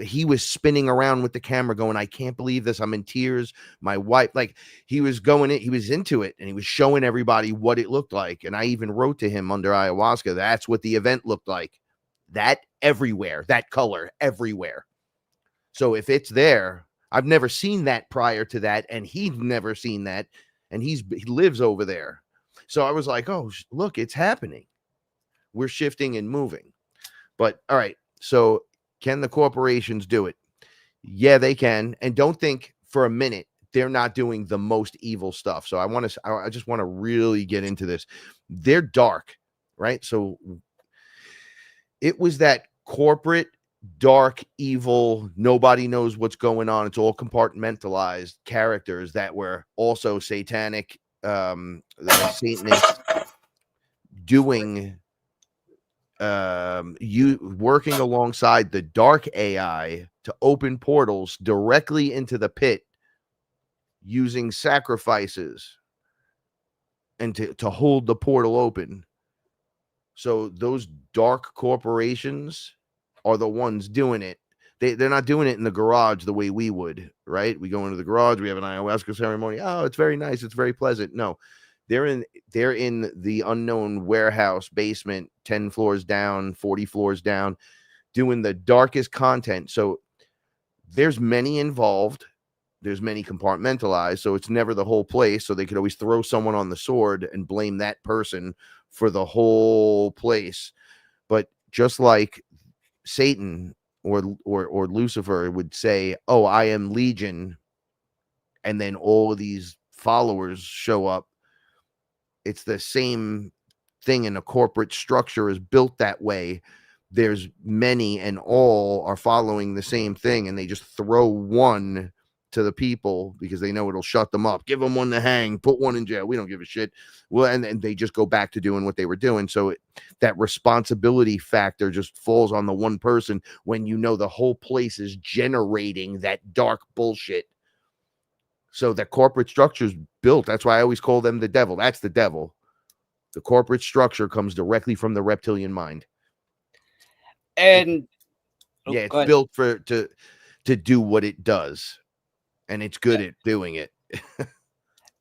He was spinning around with the camera going, I can't believe this. I'm in tears. My wife, like he was into it, and he was showing everybody what it looked like. And I even wrote to him under ayahuasca, that's what the event looked like. That everywhere, that color everywhere. So if it's there, I've never seen that prior to that, and he'd never seen that, and he lives over there. So I was like, oh, look, it's happening. We're shifting and moving. But all right, so can the corporations do it? Yeah, they can. And don't think for a minute they're not doing the most evil stuff. So I just want to really get into this. They're dark, right? So it was that corporate, dark, evil, nobody knows what's going on. It's all compartmentalized characters that were also satanic, Satanists doing you working alongside the dark AI to open portals directly into the pit using sacrifices and to hold the portal open. So those dark corporations are the ones doing it. They're not doing it in the garage the way we would, right? We go into the garage, we have an ayahuasca ceremony. Oh, it's very nice, it's very pleasant. No, they're in the unknown warehouse basement, 10 floors down, 40 floors down, doing the darkest content. So there's many involved, there's many compartmentalized, so it's never the whole place. So they could always throw someone on the sword and blame that person for the whole place. But just like Satan or Lucifer would say, oh, I am Legion, and then all of these followers show up, it's the same thing, and a corporate structure is built that way. There's many, and all are following the same thing, and they just throw one to the people because they know it'll shut them up. Give them one to hang, put one in jail. We don't give a shit. Well, and they just go back to doing what they were doing. So that responsibility factor just falls on the one person when you know the whole place is generating that dark bullshit. So the corporate structure is built. That's why I always call them the devil. That's the devil. The corporate structure comes directly from the reptilian mind. And it's built to do what it does, and it's good at doing it.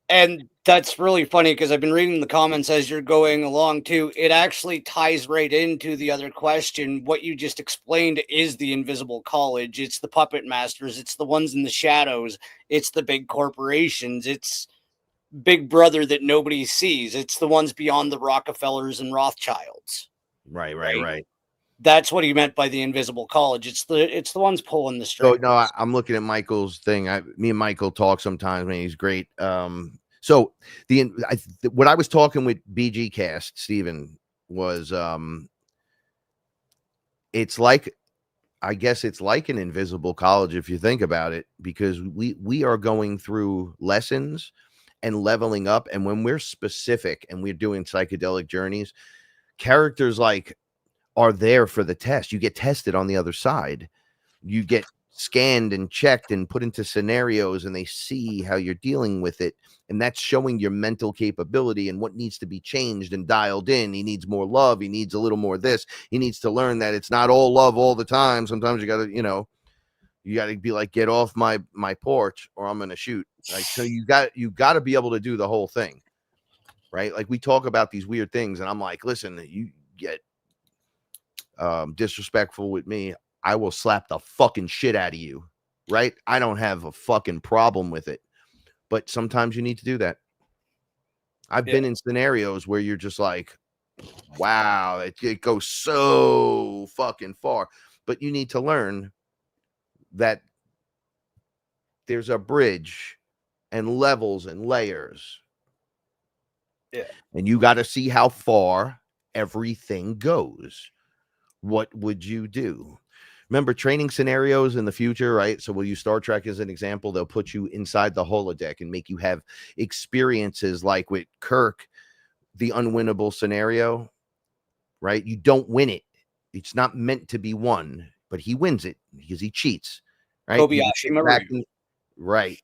And that's really funny because I've been reading the comments as you're going along too. It actually ties right into the other question. What you just explained is the invisible college. It's the puppet masters. It's the ones in the shadows. It's the big corporations. It's Big Brother that nobody sees. It's the ones beyond the Rockefellers and Rothschilds. Right. That's what he meant by the invisible college. It's the ones pulling the So strings. no, I'm looking at Michael's thing. Me and Michael talk sometimes. Man, he's great. So what I was talking with BG Cast Steven was it's like, I guess it's like an invisible college if you think about it, because we are going through lessons and leveling up, and when we're specific and we're doing psychedelic journeys, characters like are there for the test. You get tested on the other side. You get scanned and checked and put into scenarios, and they see how you're dealing with it, and that's showing your mental capability and what needs to be changed and dialed in. He needs more love, he needs a little more this, he needs to learn that it's not all love all the time. Sometimes you gotta, you gotta be like, get off my porch or I'm gonna shoot. Like, so you got to be able to do the whole thing, right? Like, we talk about these weird things and I'm like, listen, you get disrespectful with me, I will slap the fucking shit out of you, right? I don't have a fucking problem with it, but sometimes you need to do that. I've Yeah. been in scenarios where you're just like, wow, it goes so fucking far, but you need to learn that there's a bridge and levels and layers, Yeah. and you got to see how far everything goes. What would you do? Remember training scenarios in the future, right? So we'll use Star Trek as an example. They'll put you inside the holodeck and make you have experiences like with Kirk, the unwinnable scenario, right? You don't win it. It's not meant to be won, but he wins it because he cheats, right? You Kobayashi get Maru. back in, right.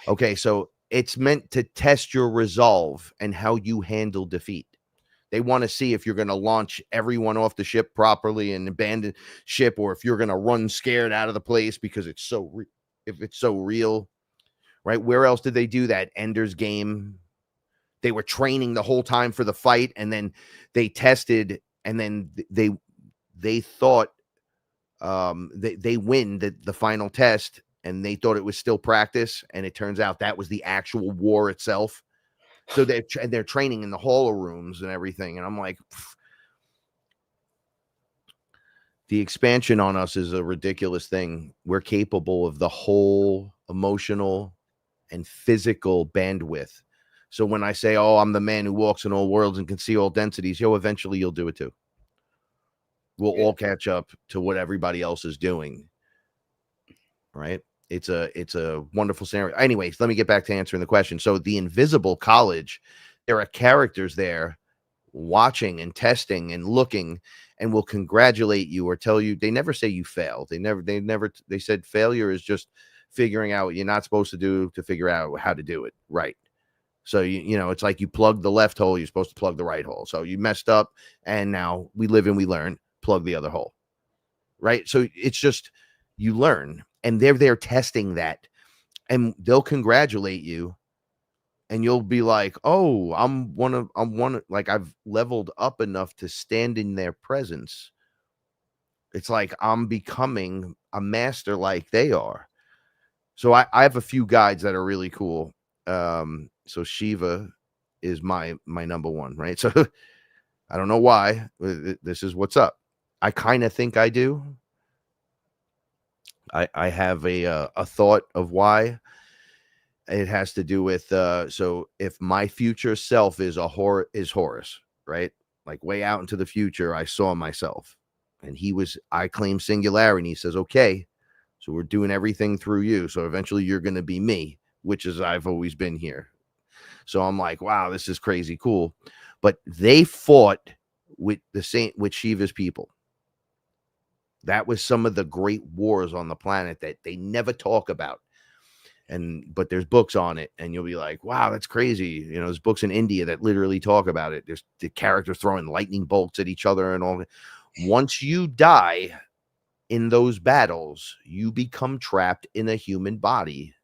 Okay, so it's meant to test your resolve and how you handle defeat. They want to see if you're going to launch everyone off the ship properly and abandon ship, or if you're going to run scared out of the place because it's if it's so real, right? Where else did they do that? Ender's Game. They were training the whole time for the fight, and then they tested, and then they thought they win the final test, and they thought it was still practice, and it turns out that was the actual war itself. So they're training in the holo rooms and everything. And I'm like, the expansion on us is a ridiculous thing. We're capable of the whole emotional and physical bandwidth. So when I say, oh, I'm the man who walks in all worlds and can see all densities, eventually you'll do it too. We'll all catch up to what everybody else is doing. Right? It's a wonderful scenario. Anyways, let me get back to answering the question. So the invisible college, there are characters there watching and testing and looking, and will congratulate you or tell you. They never say you failed. They said failure is just figuring out what you're not supposed to do to figure out how to do it right. So it's like you plug the left hole, you're supposed to plug the right hole. So you messed up, and now we live and we learn, plug the other hole. Right? So it's just, you learn, and they're there testing that, and they'll congratulate you, and you'll be like, oh, I'm one like, I've leveled up enough to stand in their presence. It's like I'm becoming a master like they are. So I have a few guides that are really cool. So Shiva is my number one, right? So I don't know why. This is what's up. I kind of think I do. I have a thought of why. It has to do with so if my future self is Horus, right? Like way out into the future, I saw myself, and I claim singularity. He says, okay, so we're doing everything through you. So eventually you're going to be me, which is I've always been here. So I'm like, wow, this is crazy cool. But they fought with with Shiva's people. That was some of the great wars on the planet that they never talk about. But there's books on it, and you'll be like, wow, that's crazy. There's books in India that literally talk about it. There's the characters throwing lightning bolts at each other and all that. Once you die in those battles, you become trapped in a human body.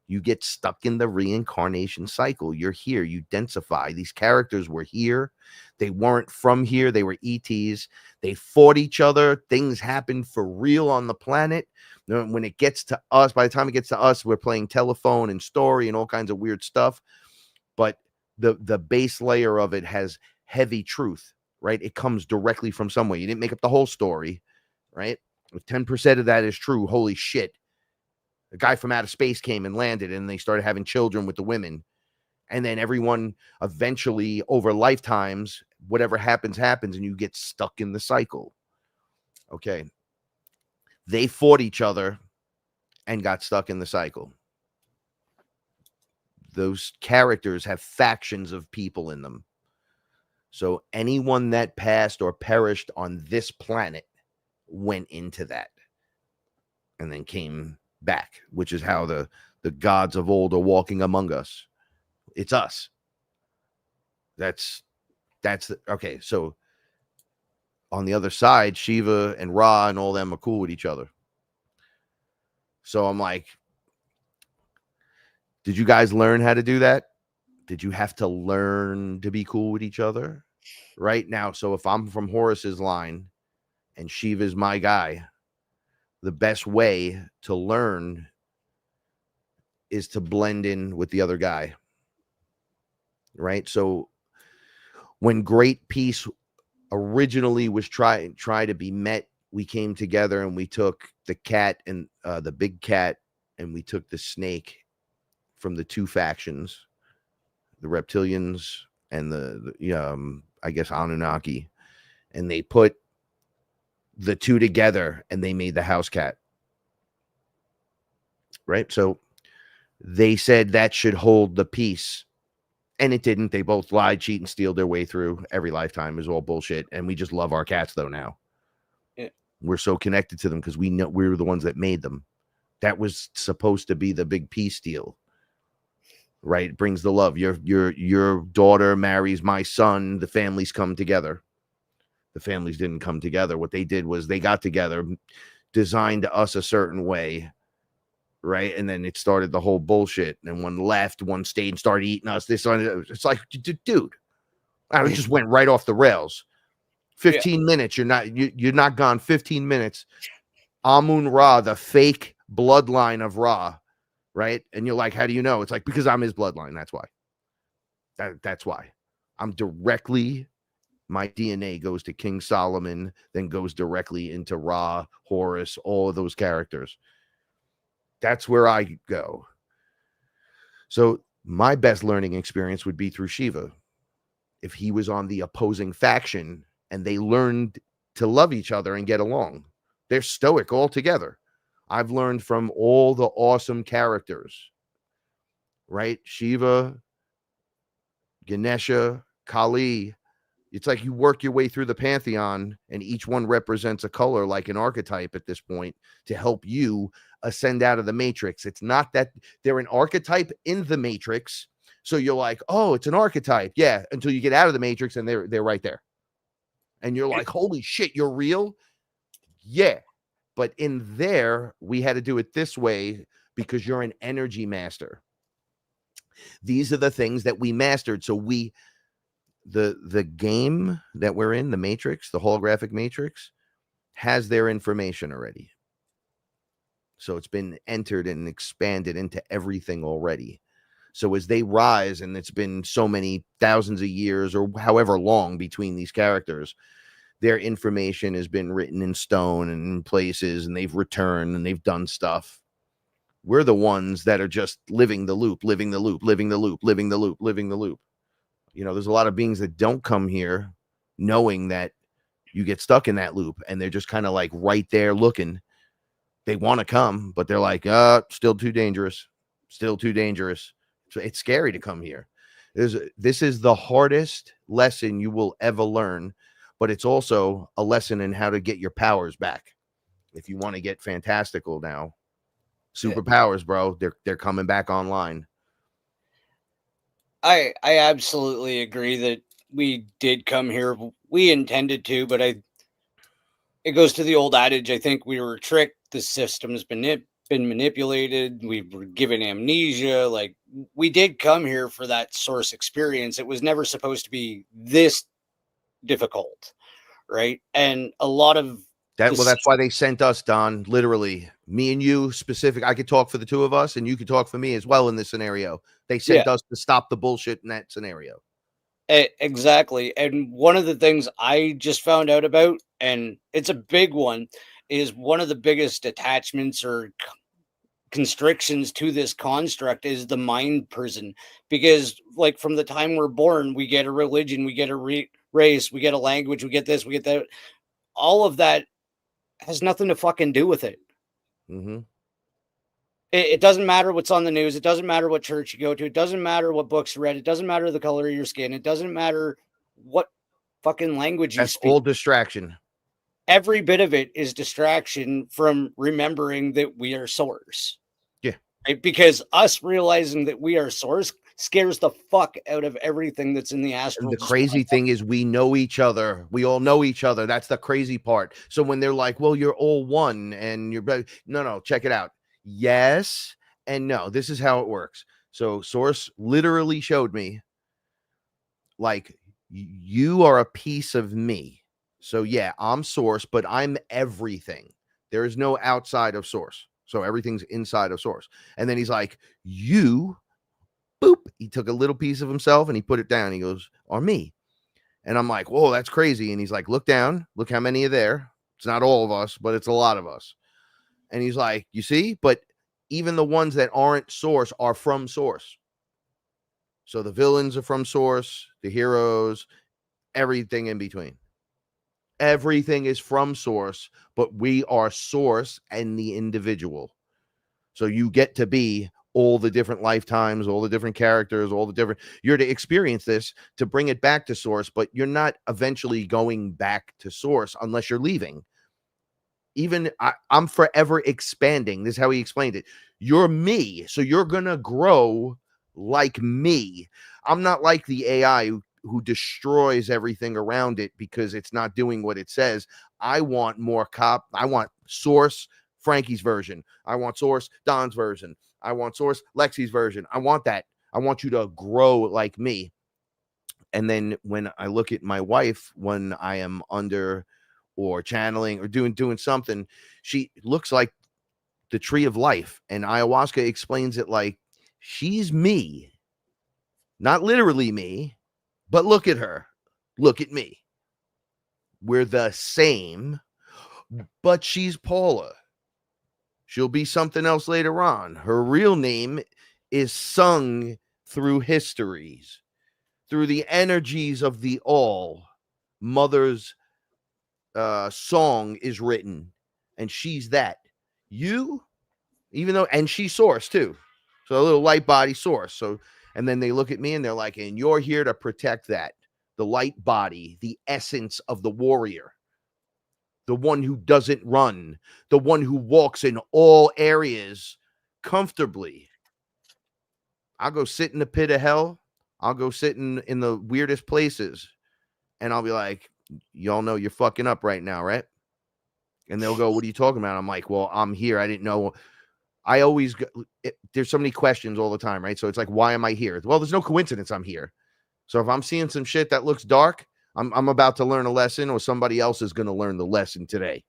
You get stuck in the reincarnation cycle. You're here. You densify. These characters were here. They weren't from here. They were ETs. They fought each other. Things happened for real on the planet. When it gets to us, by the time it gets to us, we're playing telephone and story and all kinds of weird stuff. But the base layer of it has heavy truth, right? It comes directly from somewhere. You didn't make up the whole story, right? If 10% of that is true, holy shit. A guy from outer space came and landed and they started having children with the women. And then everyone eventually, over lifetimes, whatever happens, happens, and you get stuck in the cycle. Okay. They fought each other and got stuck in the cycle. Those characters have factions of people in them. So anyone that passed or perished on this planet went into that and then came back, which is how the gods of old are walking among us. It's us. That's okay. So on the other side, Shiva and Ra and all them are cool with each other. So I'm like, did you guys learn how to do that? Did you have to learn to be cool with each other? Right now, so if I'm from Horus's line and Shiva's my guy, the best way to learn is to blend in with the other guy. Right? So when Great Peace originally was try to be met, we came together and we took the cat and the big cat, and we took the snake from the two factions, the reptilians and the I guess Anunnaki, and they put the two together and they made the house cat. Right? So they said that should hold the peace, and it didn't. They both lied, cheat, and steal their way through every lifetime. It was all bullshit. And we just love our cats though now. Yeah. We're so connected to them because we know we were the ones that made them. That was supposed to be the big peace deal. Right? It brings the love. Your daughter marries my son. The families come together. The families didn't come together. What they did was they got together, designed us a certain way, right? And then it started the whole bullshit. And one left, one stayed and started eating us. It's like, dude, I just went right off the rails. 15 minutes. You're not gone 15 minutes. Amun Ra, the fake bloodline of Ra, right? And you're like, how do you know? It's like, because I'm his bloodline. That's why. That's why. I'm directly, my DNA goes to King Solomon, then goes directly into Ra, Horus, all of those characters. That's where I go. So my best learning experience would be through Shiva. If he was on the opposing faction and they learned to love each other and get along, they're stoic all together. I've learned from all the awesome characters, right? Shiva, Ganesha, Kali. It's like you work your way through the pantheon and each one represents a color like an archetype at this point to help you ascend out of the matrix. It's not that they're an archetype in the matrix. So you're like, oh, it's an archetype. Yeah. Until you get out of the matrix and they're right there. And you're like, holy shit, you're real. Yeah. But in there, we had to do it this way because you're an energy master. These are the things that we mastered. So the game that we're in, the matrix, the holographic matrix, has their information already. So it's been entered and expanded into everything already. So as they rise, and it's been so many thousands of years or however long between these characters, their information has been written in stone and in places, and they've returned and they've done stuff. We're the ones that are just living the loop, living the loop, living the loop, living the loop, living the loop. You know, there's a lot of beings that don't come here knowing that you get stuck in that loop, and they're just kind of like right there looking. They want to come, but they're like, still too dangerous, still too dangerous. So it's scary to come here. This is the hardest lesson you will ever learn, but it's also a lesson in how to get your powers back. If you want to get fantastical now, superpowers, bro, they're coming back online. I absolutely agree that we did come here. We intended to, but it goes to the old adage. I think we were tricked. The system's been manipulated. We were given amnesia. Like, we did come here for that source experience. It was never supposed to be this difficult, right? And a lot of that's why they sent us, Don. Literally, me and you specific. I could talk for the two of us, and you could talk for me as well in this scenario. They sent us to stop the bullshit in that scenario. Exactly. And one of the things I just found out about, and it's a big one, is one of the biggest attachments or constrictions to this construct is the mind prison. Because, like, from the time we're born, we get a religion, we get a race, we get a language, we get this, we get that. All of that has nothing to fucking do with it. Mm-hmm. It doesn't matter what's on the news. It doesn't matter what church you go to. It doesn't matter what books you read. It doesn't matter the color of your skin. It doesn't matter what fucking language you That's speak. all distraction. Every bit of it is distraction from remembering that we are source. Yeah. Right? Because us realizing that we are source scares the fuck out of everything that's in the And astral. the crazy thing is we know each other. We all know each other. That's the crazy part. So when they're like, well, you're all one and you're no, check it out. Yes and no. This is how it works. So Source literally showed me, like, you are a piece of me. So yeah, I'm Source, but I'm everything. There is no outside of Source. So everything's inside of Source. And then he's like, you, boop. He took a little piece of himself and he put it down. He goes, are me. And I'm like, whoa, that's crazy. And he's like, look down, look how many are there. It's not all of us, but it's a lot of us. And he's like, you see, but even the ones that aren't Source are from Source. So the villains are from Source, the heroes, everything in between. Everything is from Source, but we are Source and the individual. So you get to be all the different lifetimes, all the different characters, all the different, you're to experience this to bring it back to Source, but you're not eventually going back to Source unless you're leaving. Even I'm forever expanding. This is how he explained it. You're me, so you're gonna grow like me. I'm not like the AI who destroys everything around it because it's not doing what it says. I want more I want Source Frankie's version. I want Source Don's version. I want Source Lexi's version. I want that. I want you to grow like me. And then when I look at my wife, when I am under or channeling or doing something, she looks like the tree of life. And ayahuasca explains it like she's me, not literally me, but look at her. Look at me. We're the same, but she's Paula. She'll be something else later on. Her real name is sung through histories, through the energies of the all. Mother's song is written, and she's that. You, even though, and she's Source too. So a little light body Source. So, and then they look at me and they're like, and you're here to protect that. The light body, the essence of the warrior, the one who doesn't run, the one who walks in all areas comfortably. I'll go sit in the pit of hell. I'll go sit in the weirdest places. And I'll be like, y'all know you're fucking up right now, right? And they'll go, what are you talking about? I'm like, well, I'm here. I didn't know. I always, there's so many questions all the time, right? So it's like, why am I here? Well, there's no coincidence I'm here. So if I'm seeing some shit that looks dark, I'm about to learn a lesson, or somebody else is going to learn the lesson today.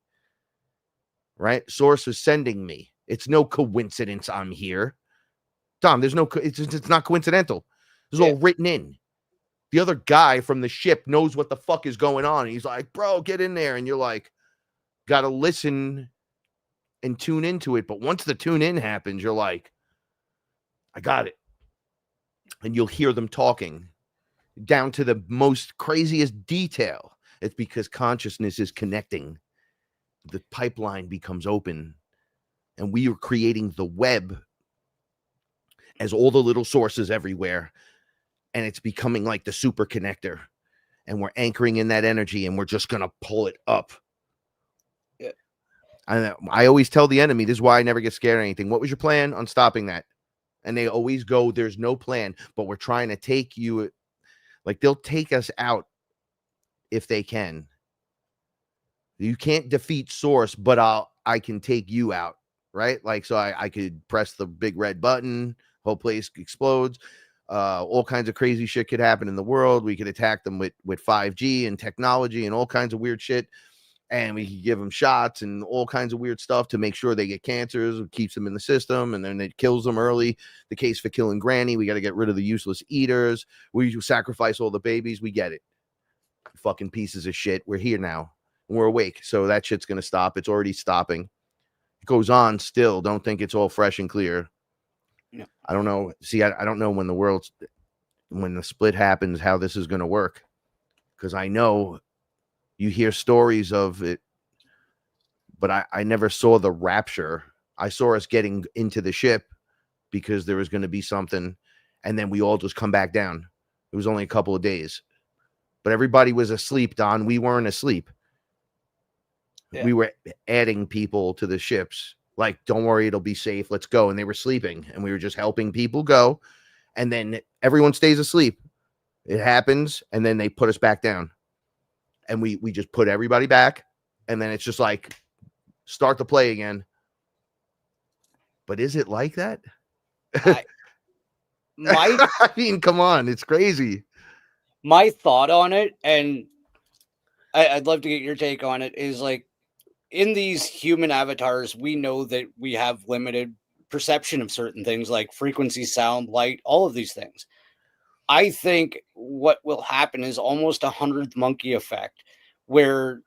Right? Source is sending me. It's no coincidence I'm here. Tom, there's no, it's not coincidental. It's all written in. The other guy from the ship knows what the fuck is going on. He's like, bro, get in there. And you're like, got to listen and tune into it. But once the tune in happens, you're like, I got it. And you'll hear them talking down to the most craziest detail. It's because consciousness is connecting. The pipeline becomes open, and we are creating the web as all the little sources everywhere. And it's becoming like the super connector. And we're anchoring in that energy, and we're just going to pull it up. Yeah. I always tell the enemy, this is why I never get scared of anything. What was your plan on stopping that? And they always go, there's no plan, but we're trying to take you. Like, they'll take us out if they can. You can't defeat Source, but I can take you out, right? Like, so I could press the big red button, whole place explodes. All kinds of crazy shit could happen in the world. We could attack them with 5G and technology and all kinds of weird shit. and we can give them shots and all kinds of weird stuff to make sure they get cancers. It keeps them in the system, and then it kills them early. The case for killing Granny, we got to get rid of the useless eaters. We sacrifice all the babies. We get it. Fucking pieces of shit. We're here now. We're awake, so that shit's gonna stop. It's already stopping. It goes on still. Don't think it's all fresh and clear. No. I don't know. See, I don't know when the split happens, how this is gonna work, because I know you hear stories of it, but I never saw the rapture. I saw us getting into the ship because there was going to be something, and then we all just come back down. It was only a couple of days, but everybody was asleep, Don. We weren't asleep. Yeah. We were adding people to the ships. Like, don't worry, it'll be safe. Let's go. And they were sleeping, and we were just helping people go. And then everyone stays asleep. It happens, and then they put us back down. And we just put everybody back, and then it's just like, start the play again. But is it like that? I mean, come on, it's crazy. My thought on it, and I'd love to get your take on it, is like, in these human avatars, we know that we have limited perception of certain things like frequency, sound, light, all of these things. I think what will happen is almost a 100th monkey effect, where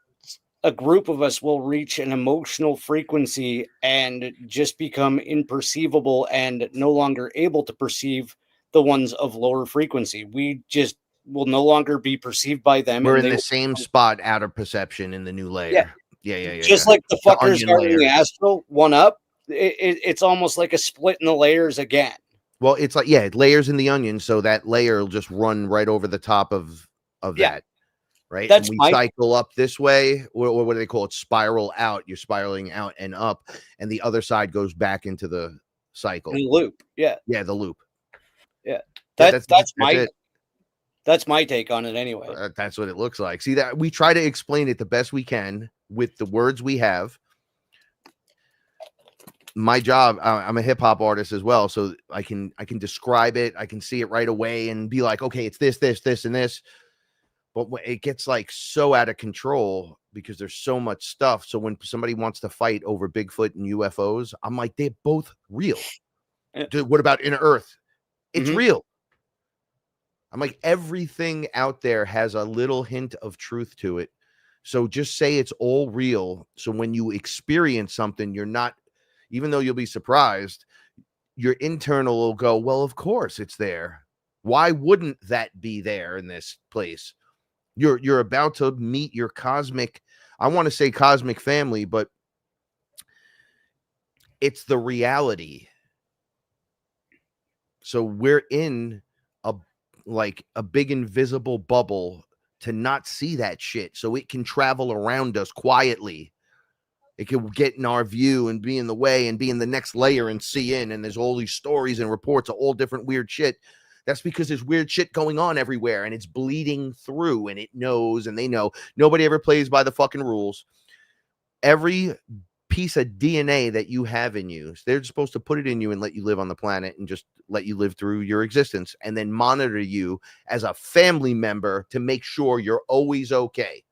a group of us will reach an emotional frequency and just become imperceivable and no longer able to perceive the ones of lower frequency. We just will no longer be perceived by them. We're in the same spot out of perception in the new layer. Yeah. Just like the fuckers guarding the astral, one up. It's almost like a split in the layers again. Well, it's like, yeah, it layers in the onion, so that layer will just run right over the top of that, right? That's and we cycle up this way, or what do they call it? Spiral out. You're spiraling out and up, and the other side goes back into the cycle. The loop, yeah, the loop. Yeah, that's my take on it anyway. That's what it looks like. See, that we try to explain it the best we can with the words we have. My job, I'm a hip hop artist as well, so I can describe it. I can see it right away and be like, okay, it's this, and this. But it gets like so out of control because there's so much stuff. So when somebody wants to fight over Bigfoot and UFOs, I'm like, they're both real. Dude, what about Inner Earth? It's real. I'm like, everything out there has a little hint of truth to it. So just say it's all real. So when you experience something, you're not, even though you'll be surprised, your internal will go, well, of course it's there. Why wouldn't that be there in this place? You're about to meet your cosmic, I want to say cosmic family, but it's the reality. So we're in a big invisible bubble to not see that shit. So it can travel around us quietly. It can get in our view and be in the way and be in the next layer and see in. And there's all these stories and reports of all different weird shit. That's because there's weird shit going on everywhere and it's bleeding through and it knows and they know. Nobody ever plays by the fucking rules. Every piece of DNA that you have in you, they're supposed to put it in you and let you live on the planet and just let you live through your existence and then monitor you as a family member to make sure you're always okay.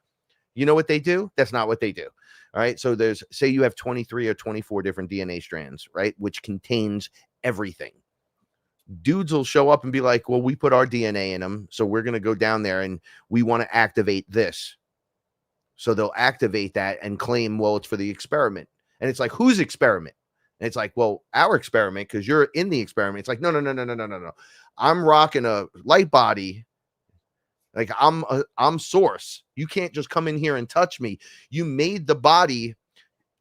You know what they do? That's not what they do. All right. So there's, say you have 23 or 24 different DNA strands, right? Which contains everything. Dudes will show up and be like, well, we put our DNA in them. So we're going to go down there and we want to activate this. So they'll activate that and claim, well, it's for the experiment. And it's like, whose experiment? And it's like, well, our experiment, because you're in the experiment. It's like, no. I'm rocking a light body. Like I'm source. You can't just come in here and touch me. You made the body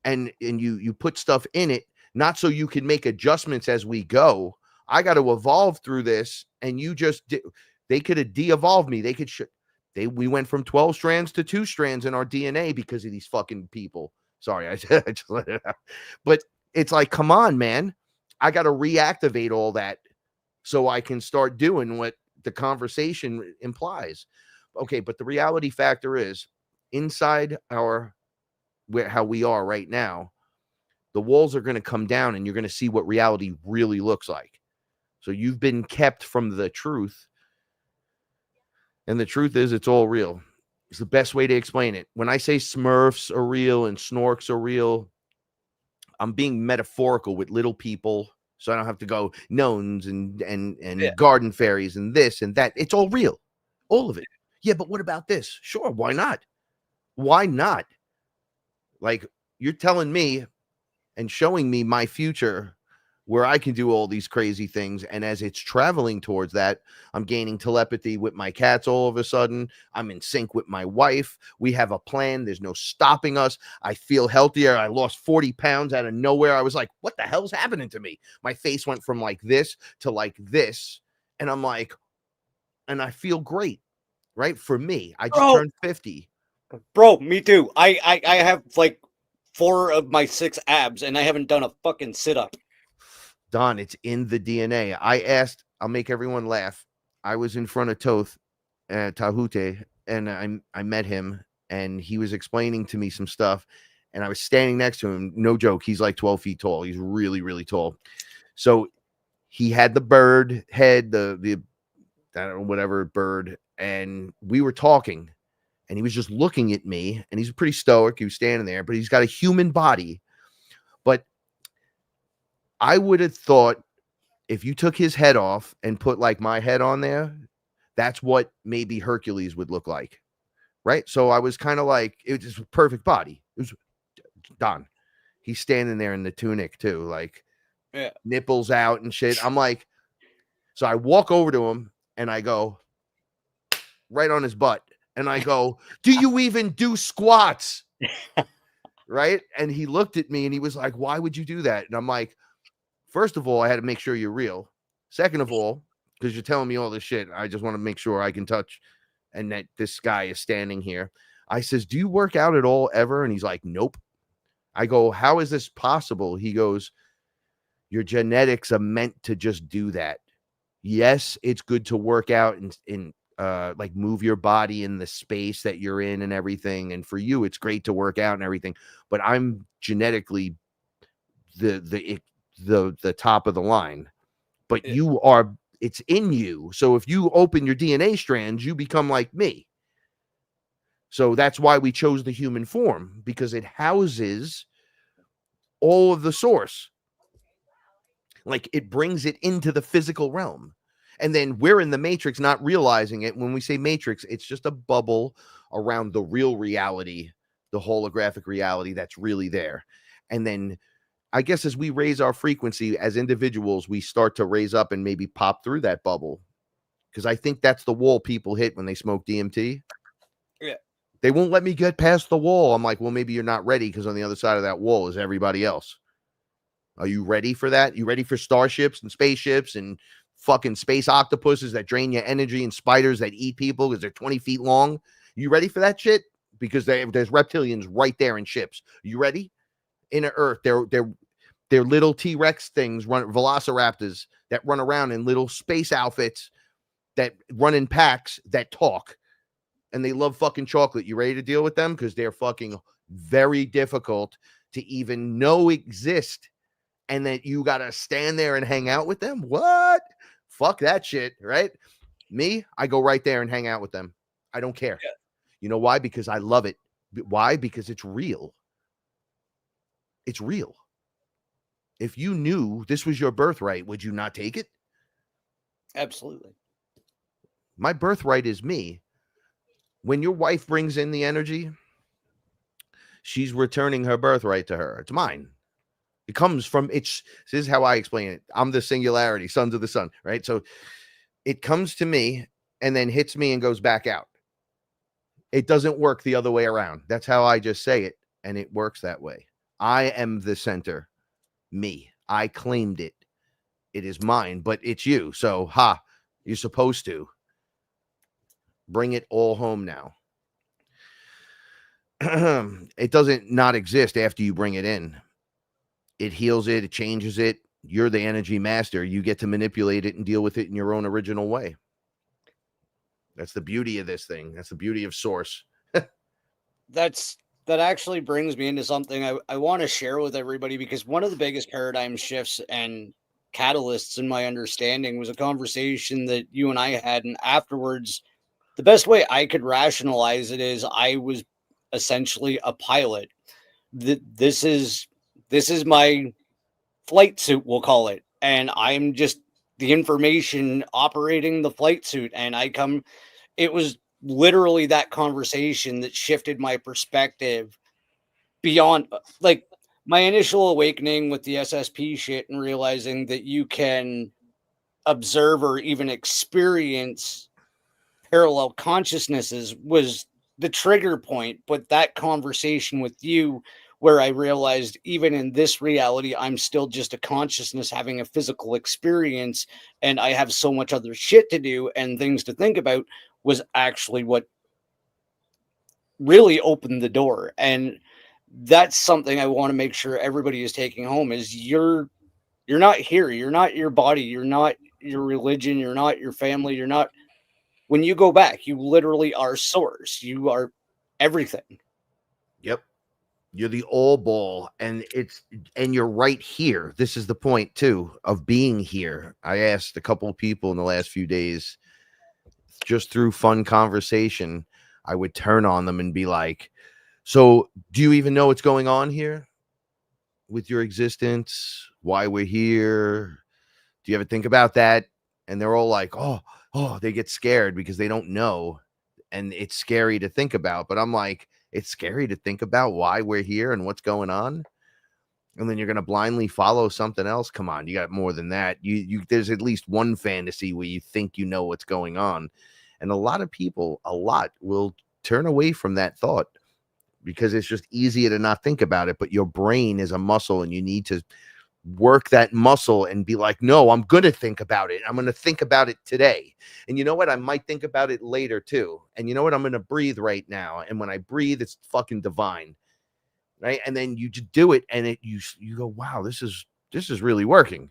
and you put stuff in it, not so you can make adjustments as we go. I got to evolve through this. And you just, they could have de-evolved me. They could, we went from 12 strands to 2 strands in our DNA because of these fucking people. Sorry, I just let it out. But it's like, come on, man. I got to reactivate all that so I can start doing what the conversation implies. Okay, but the reality factor is inside how we are right now, the walls are going to come down and you're going to see what reality really looks like. So you've been kept from the truth. And the truth is it's all real. It's the best way to explain it. When I say Smurfs are real and Snorks are real, I'm being metaphorical with little people, so I don't have to go gnomes Yeah. and garden fairies and this and that. It's all real, all of it. Yeah, but what about this? Sure, why not? Why not? Like, you're telling me and showing me my future where I can do all these crazy things. And as it's traveling towards that, I'm gaining telepathy with my cats all of a sudden. I'm in sync with my wife. We have a plan. There's no stopping us. I feel healthier. I lost 40 pounds out of nowhere. I was like, what the hell's happening to me? My face went from like this to like this. And I'm like, and I feel great, right? For me, I just Bro, turned 50. bro, me too. I have like 4 of my 6 abs, and I haven't done a fucking sit up. Don, it's in the DNA. I asked, I'll make everyone laugh. I was in front of Toth, Tahute, and I met him, and he was explaining to me some stuff, and I was standing next to him. No joke, he's like 12 feet tall. He's really, really tall. So he had the bird head, the I don't know, whatever bird, and we were talking, and he was just looking at me, and he's pretty stoic. He was standing there, but he's got a human body. But I would have thought if you took his head off and put like my head on there, that's what maybe Hercules would look like. Right. So I was kind of like, it was a perfect body. It was Don. He's standing there in the tunic too, like Yeah. nipples out and shit. I'm like, so I walk over to him and I go right on his butt and I go, do you even do squats? Right. And he looked at me and he was like, why would you do that? And I'm like, first of all, I had to make sure you're real. Second of all, because you're telling me all this shit, I just want to make sure I can touch and that this guy is standing here. I says, do you work out at all ever? And he's like, nope. I go, how is this possible? He goes, your genetics are meant to just do that. Yes, it's good to work out and like move your body in the space that you're in and everything. And for you, it's great to work out and everything. But I'm genetically the top of the line. But Yeah. you are, it's in you. So if you open your DNA strands, you become like me. So that's why we chose the human form, because it houses all of the source. Like it brings it into the physical realm. And then we're in the matrix, not realizing it. When we say matrix, it's just a bubble around the real reality, the holographic reality that's really there. And then I guess as we raise our frequency as individuals, we start to raise up and maybe pop through that bubble. Because I think that's the wall people hit when they smoke DMT. Yeah. They won't let me get past the wall. I'm like, well, maybe you're not ready because on the other side of that wall is everybody else. Are you ready for that? You ready for starships and spaceships and fucking space octopuses that drain your energy and spiders that eat people because they're 20 feet long? You ready for that shit? Because there's reptilians right there in ships. You ready? Inner Earth, they're little T-Rex things, velociraptors that run around in little space outfits that run in packs that talk. And they love fucking chocolate. You ready to deal with them? Because they're fucking very difficult to even know exist. And that you got to stand there and hang out with them? What? Fuck that shit, right? Me, I go right there and hang out with them. I don't care. Yeah. You know why? Because I love it. Why? Because it's real. It's real. If you knew this was your birthright, would you not take it? Absolutely. My birthright is me. When your wife brings in the energy, she's returning her birthright to her. It's mine. It comes from it's this is how I explain it. I'm the singularity, sons of the sun, right? So it comes to me and then hits me and goes back out. It doesn't work the other way around. That's how I just say it, and it works that way. I am the center. Me. I claimed it. It is mine, but it's you. So, you're supposed to bring it all home now. It doesn't not exist after you bring it in. It heals it, it changes it. You're the energy master. You get to manipulate it and deal with it in your own original way. That's the beauty of this thing. That's the beauty of Source. That actually brings me into something I want to share with everybody, because one of the biggest paradigm shifts and catalysts in my understanding was a conversation that you and I had, and afterwards the best way I could rationalize it is I was essentially a pilot. This is my flight suit, we'll call it, and I'm just the information operating the flight suit. And I come, it was literally that conversation that shifted my perspective beyond like my initial awakening with the SSP shit and realizing that you can observe or even experience parallel consciousnesses was the trigger point. But that conversation with you, where I realized even in this reality, I'm still just a consciousness having a physical experience and I have so much other shit to do and things to think about, was actually what really opened the door. And that's something I want to make sure everybody is taking home is you're not here, you're not your body, you're not your religion, you're not your family, you're not, when you go back, you literally are source. You are everything. Yep. You're the all ball, and you're right here. This is the point too of being here. I asked a couple of people in the last few days, just through fun conversation, I would turn on them and be like, "So, do you even know what's going on here with your existence? Why we're here? Do you ever think about that?" And they're all like, "Oh," they get scared because they don't know, and it's scary to think about. But I'm like, it's scary to think about why we're here and what's going on. And then you're gonna blindly follow something else. Come on, you got more than that. You there's at least one fantasy where you think you know what's going on. And a lot of people, will turn away from that thought because it's just easier to not think about it. But your brain is a muscle and you need to work that muscle and be like, no, I'm going to think about it. I'm going to think about it today. And you know what? I might think about it later too. And you know what? I'm going to breathe right now. And when I breathe, it's fucking divine. Right. And then you just do it and you go, wow, this is really working.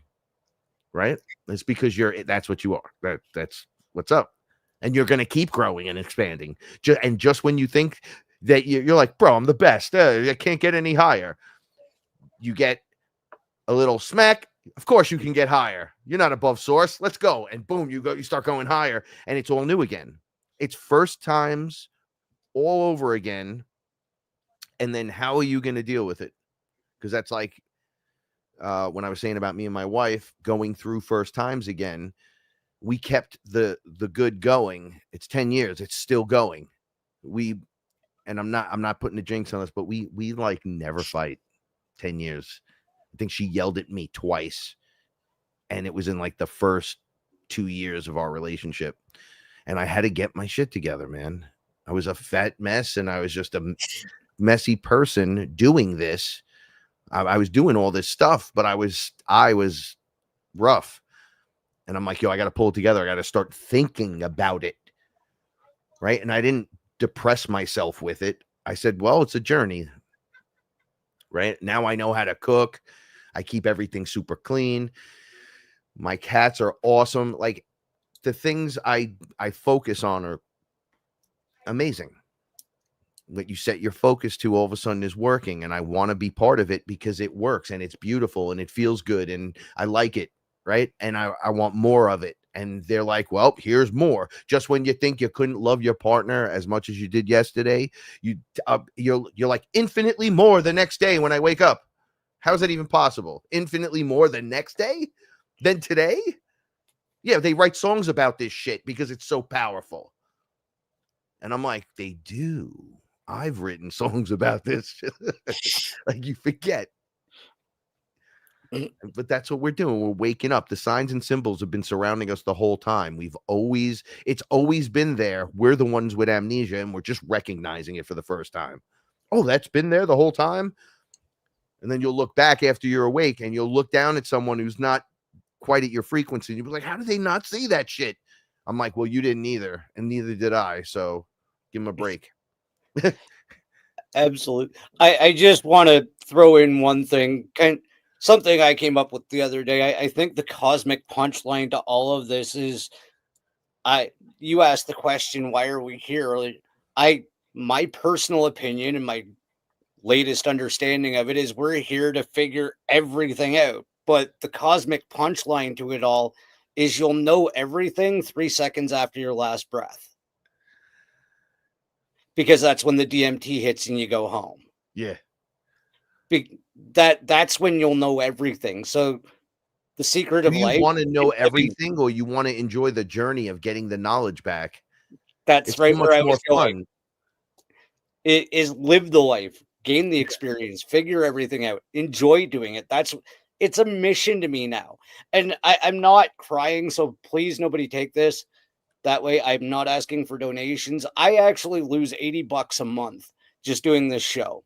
Right. It's because that's what you are. That's what's up. And you're going to keep growing and expanding. Just when you think that you're like, bro, I'm the best. I can't get any higher. You get a little smack. Of course you can get higher. You're not above source. Let's go. And boom, you start going higher and it's all new again. It's first times all over again. And then how are you going to deal with it? Because that's like when I was saying about me and my wife going through first times again, we kept the good going. It's 10 years. It's still going. And I'm not putting a jinx on us, but we like never fight 10 years. I think she yelled at me twice. And it was in like the first 2 years of our relationship. And I had to get my shit together, man. I was a fat mess and I was just a messy person doing this. I was doing all this stuff, but I was rough. And I'm like, yo, I got to pull it together. I got to start thinking about it. Right. And I didn't depress myself with it. I said, well, it's a journey. Right now I know how to cook. I keep everything super clean. My cats are awesome. Like the things I focus on are amazing. What you set your focus to all of a sudden is working. And I want to be part of it because it works and it's beautiful and it feels good and I like it. Right. And I want more of it. And they're like, well, here's more. Just when you think you couldn't love your partner as much as you did yesterday, you're like infinitely more the next day when I wake up. How's that even possible? Infinitely more the next day than today? Yeah, they write songs about this shit because it's so powerful. And I'm like, they do. I've written songs about this. Like you forget. But that's what we're doing. We're waking up. The signs and symbols have been surrounding us the whole time. It's always been there. We're the ones with amnesia and we're just recognizing it for the first time. Oh, that's been there the whole time. And then you'll look back after you're awake and you'll look down at someone who's not quite at your frequency. And you'll be like, how do they not see that shit? I'm like, well, you didn't either. And neither did I. So give them a break. Absolutely. I just want to throw in one thing, something I came up with the other day. I think the cosmic punchline to all of this is, you asked the question, why are we here? My personal opinion and my latest understanding of it is we're here to figure everything out. But the cosmic punchline to it all is you'll know everything 3 seconds after your last breath. because that's when the DMT hits and you go home. Yeah. That's when you'll know everything. So the secret Do of you life want to know is living. everything, or you want to enjoy the journey of getting the knowledge back? That's It's so right where much I more was going. fun. It is live the life, gain the experience, figure everything out, enjoy doing it. It's a mission to me now. And I'm not crying, so please nobody take this that way. I'm not asking for donations. I actually lose $80 a month just doing this show.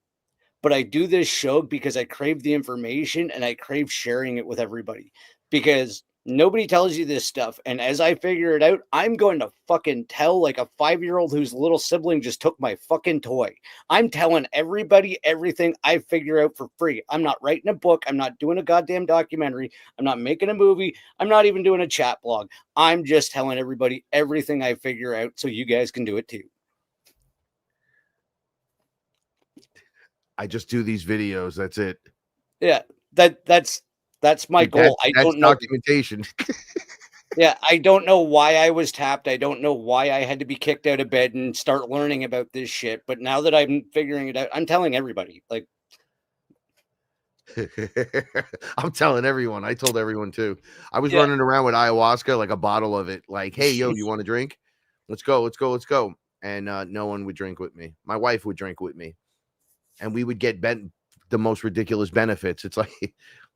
But I do this show because I crave the information and I crave sharing it with everybody because nobody tells you this stuff. And as I figure it out, I'm going to fucking tell like a 5-year-old whose little sibling just took my fucking toy. I'm telling everybody everything I figure out for free. I'm not writing a book. I'm not doing a goddamn documentary. I'm not making a movie. I'm not even doing a chat blog. I'm just telling everybody everything I figure out so you guys can do it too. I just do these videos. That's it. Yeah, that's my Dude, goal. I that's don't know. documentation. Yeah, I don't know why I was tapped. I don't know why I had to be kicked out of bed and start learning about this shit. But now that I'm figuring it out, I'm telling everybody. Like, I'm telling everyone. I told everyone too. I was yeah, running around with ayahuasca, like a bottle of it. Like, hey, yo, you want to drink? Let's go, let's go, let's go. And no one would drink with me. My wife would drink with me, and we would get the most ridiculous benefits. It's like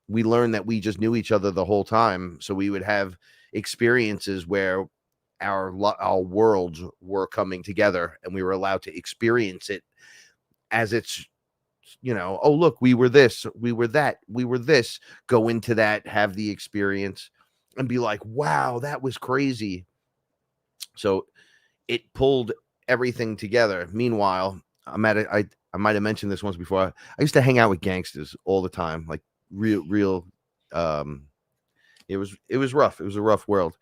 we learned that we just knew each other the whole time, so we would have experiences where our worlds were coming together, and we were allowed to experience it as it's, oh, look, we were this, we were that, we were this, go into that, have the experience, and be like, wow, that was crazy. So it pulled everything together. Meanwhile, I might have mentioned this once before. I used to hang out with gangsters all the time, like real. It was rough. It was a rough world.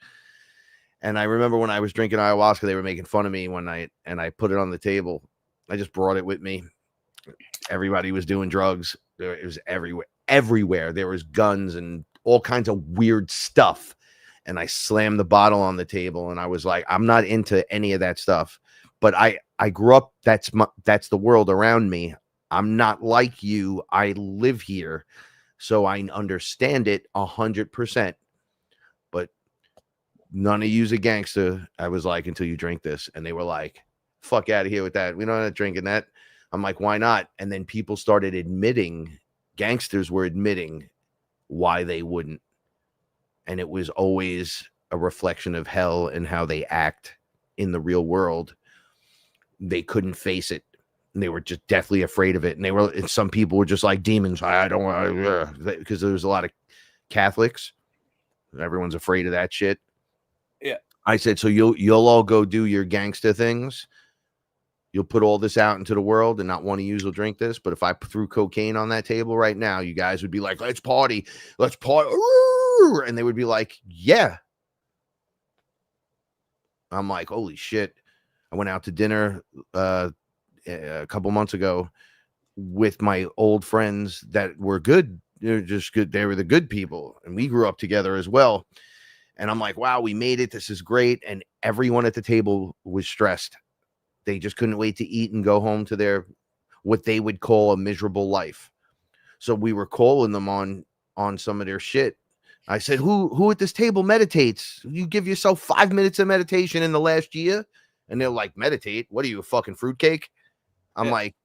And I remember when I was drinking ayahuasca, they were making fun of me one night, and I put it on the table. I just brought it with me. Everybody was doing drugs. It was everywhere. Everywhere there was guns and all kinds of weird stuff. And I slammed the bottle on the table, and I was like, I'm not into any of that stuff. But I grew up. That's the world around me. I'm not like you. I live here, so I understand it 100%. But none of you's a gangster. I was like, until you drink this, and they were like, fuck out of here with that. We don't have drinking that. I'm like, why not? And then people started admitting, gangsters were admitting why they wouldn't. And it was always a reflection of hell and how they act in the real world. They couldn't face it. And they were just deathly afraid of it. And some people were just like demons. I don't want, because there was a lot of Catholics. Everyone's afraid of that shit. yeah, I said, so you'll all go do your gangster things. You'll put all this out into the world, and not one of you will drink this. But if I threw cocaine on that table right now, you guys would be like, let's party. And they would be like, yeah. I'm like, holy shit. I went out to dinner a couple months ago with my old friends that were good. They're just good. They were the good people. And we grew up together as well. And I'm like, wow, we made it. This is great. And everyone at the table was stressed. They just couldn't wait to eat and go home to their, what they would call a miserable life. So we were calling them on some of their shit. I said, who at this table meditates? You give yourself 5 minutes of meditation in the last year? And they're like, meditate? What are you, a fucking fruitcake? I'm yeah. like,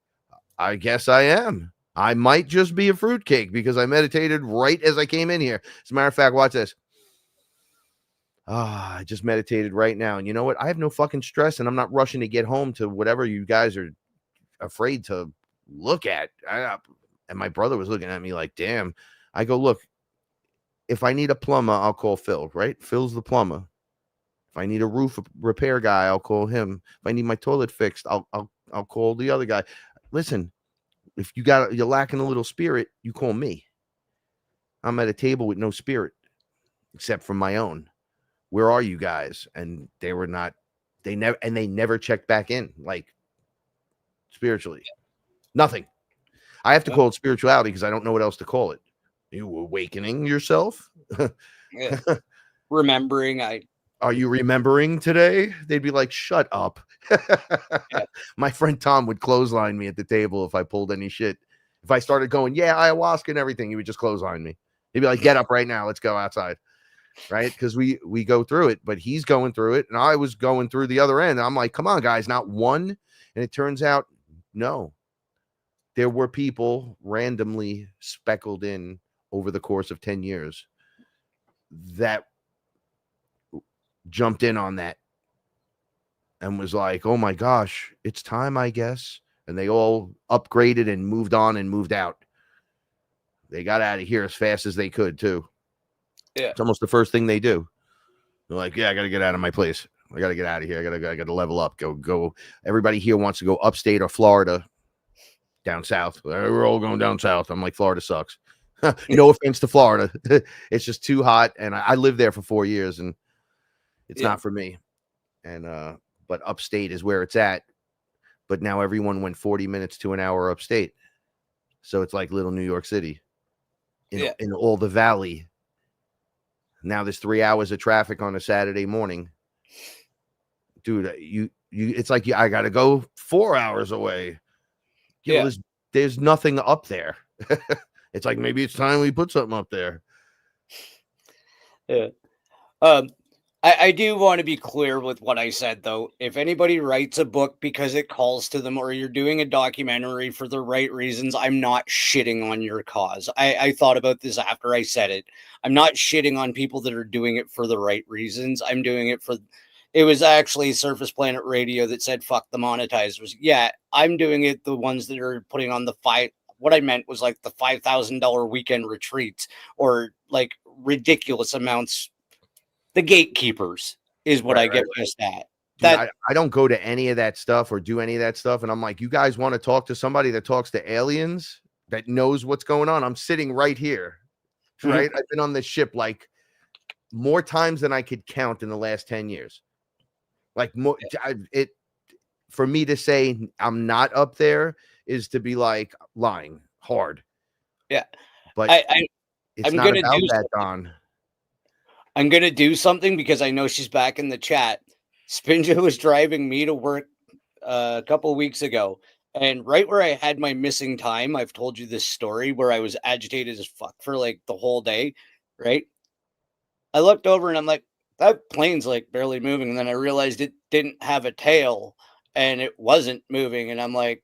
I guess I am. I might just be a fruitcake because I meditated right as I came in here. As a matter of fact, watch this. I just meditated right now. And you know what? I have no fucking stress, and I'm not rushing to get home to whatever you guys are afraid to look at. And my brother was looking at me like, damn. I go, look, if I need a plumber, I'll call Phil, right? Phil's the plumber. If I need a roof repair guy, I'll call him. If I need my toilet fixed, I'll call the other guy. Listen, if you're lacking a little spirit, you call me. I'm at a table with no spirit except for my own. Where are you guys? And they were not, they never checked back in, like, spiritually. Nothing. I have to call it spirituality because I don't know what else to call it. You awakening yourself? Yeah. Remembering, Are you remembering today? They'd be like, shut up. Yeah. My friend Tom would clothesline me at the table if I pulled any shit. If I started going, yeah, ayahuasca and everything, he would just clothesline me. He'd be like, get up right now. Let's go outside. Right. Because we go through it, but he's going through it. And I was going through the other end. I'm like, come on, guys, not one. And it turns out, no, there were people randomly speckled in over the course of 10 years that jumped in on that and was like, oh my gosh, it's time, I guess. And they all upgraded and moved on and moved out. They got out of here as fast as they could, too. Yeah. It's almost the first thing they do. They're like, yeah, I got to get out of my place. I got to get out of here. I got to level up. Go. Everybody here wants to go upstate or Florida, down south. We're all going down south. I'm like, Florida sucks. No offense to Florida. It's just too hot. And I lived there for 4 years and it's not for me. And, but upstate is where it's at. But now everyone went 40 minutes to an hour upstate. So it's like little New York City in all the valley. Now there's 3 hours of traffic on a Saturday morning. Dude, it's like I got to go 4 hours away. You know, there's nothing up there. It's like maybe it's time we put something up there. Yeah. I do want to be clear with what I said, though. If anybody writes a book because it calls to them, or you're doing a documentary for the right reasons, I'm not shitting on your cause. I thought about this after I said it. I'm not shitting on people that are doing it for the right reasons. I'm doing it for... It was actually Surface Planet Radio that said, fuck the monetizers. Yeah, I'm doing it, the ones that are putting on the what I meant was like the $5,000 weekend retreats, or like ridiculous amounts. The gatekeepers is what I get pissed at. Dude, I don't go to any of that stuff or do any of that stuff. And I'm like, you guys want to talk to somebody that talks to aliens, that knows what's going on? I'm sitting right here. Right. I've been on this ship like more times than I could count in the last 10 years. Like more, for me to say I'm not up there is to be like lying hard. Yeah. But it's I'm not gonna about do that, Don. I'm going to do something because I know she's back in the chat. Spinja was driving me to work a couple of weeks ago. And right where I had my missing time, I've told you this story where I was agitated as fuck for like the whole day, right? I looked over and I'm like, that plane's like barely moving. And then I realized it didn't have a tail and it wasn't moving. And I'm like,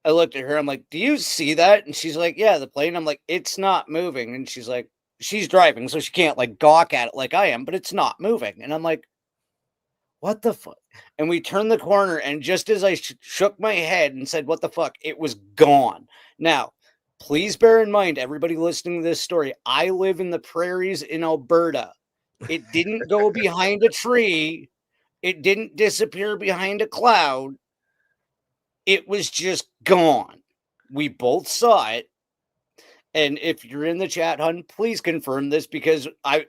I looked at her, I'm like, do you see that? And she's like, yeah, the plane. I'm like, it's not moving. And she's like, she's driving, so she can't like gawk at it like I am, but it's not moving. And I'm like, what the fuck? And we turned the corner, and just as I shook my head and said, what the fuck, it was gone. Now, please bear in mind, everybody listening to this story, I live in the prairies in Alberta. It didn't go behind a tree. It didn't disappear behind a cloud. It was just gone. We both saw it. And if you're in the chat, hun, please confirm this, because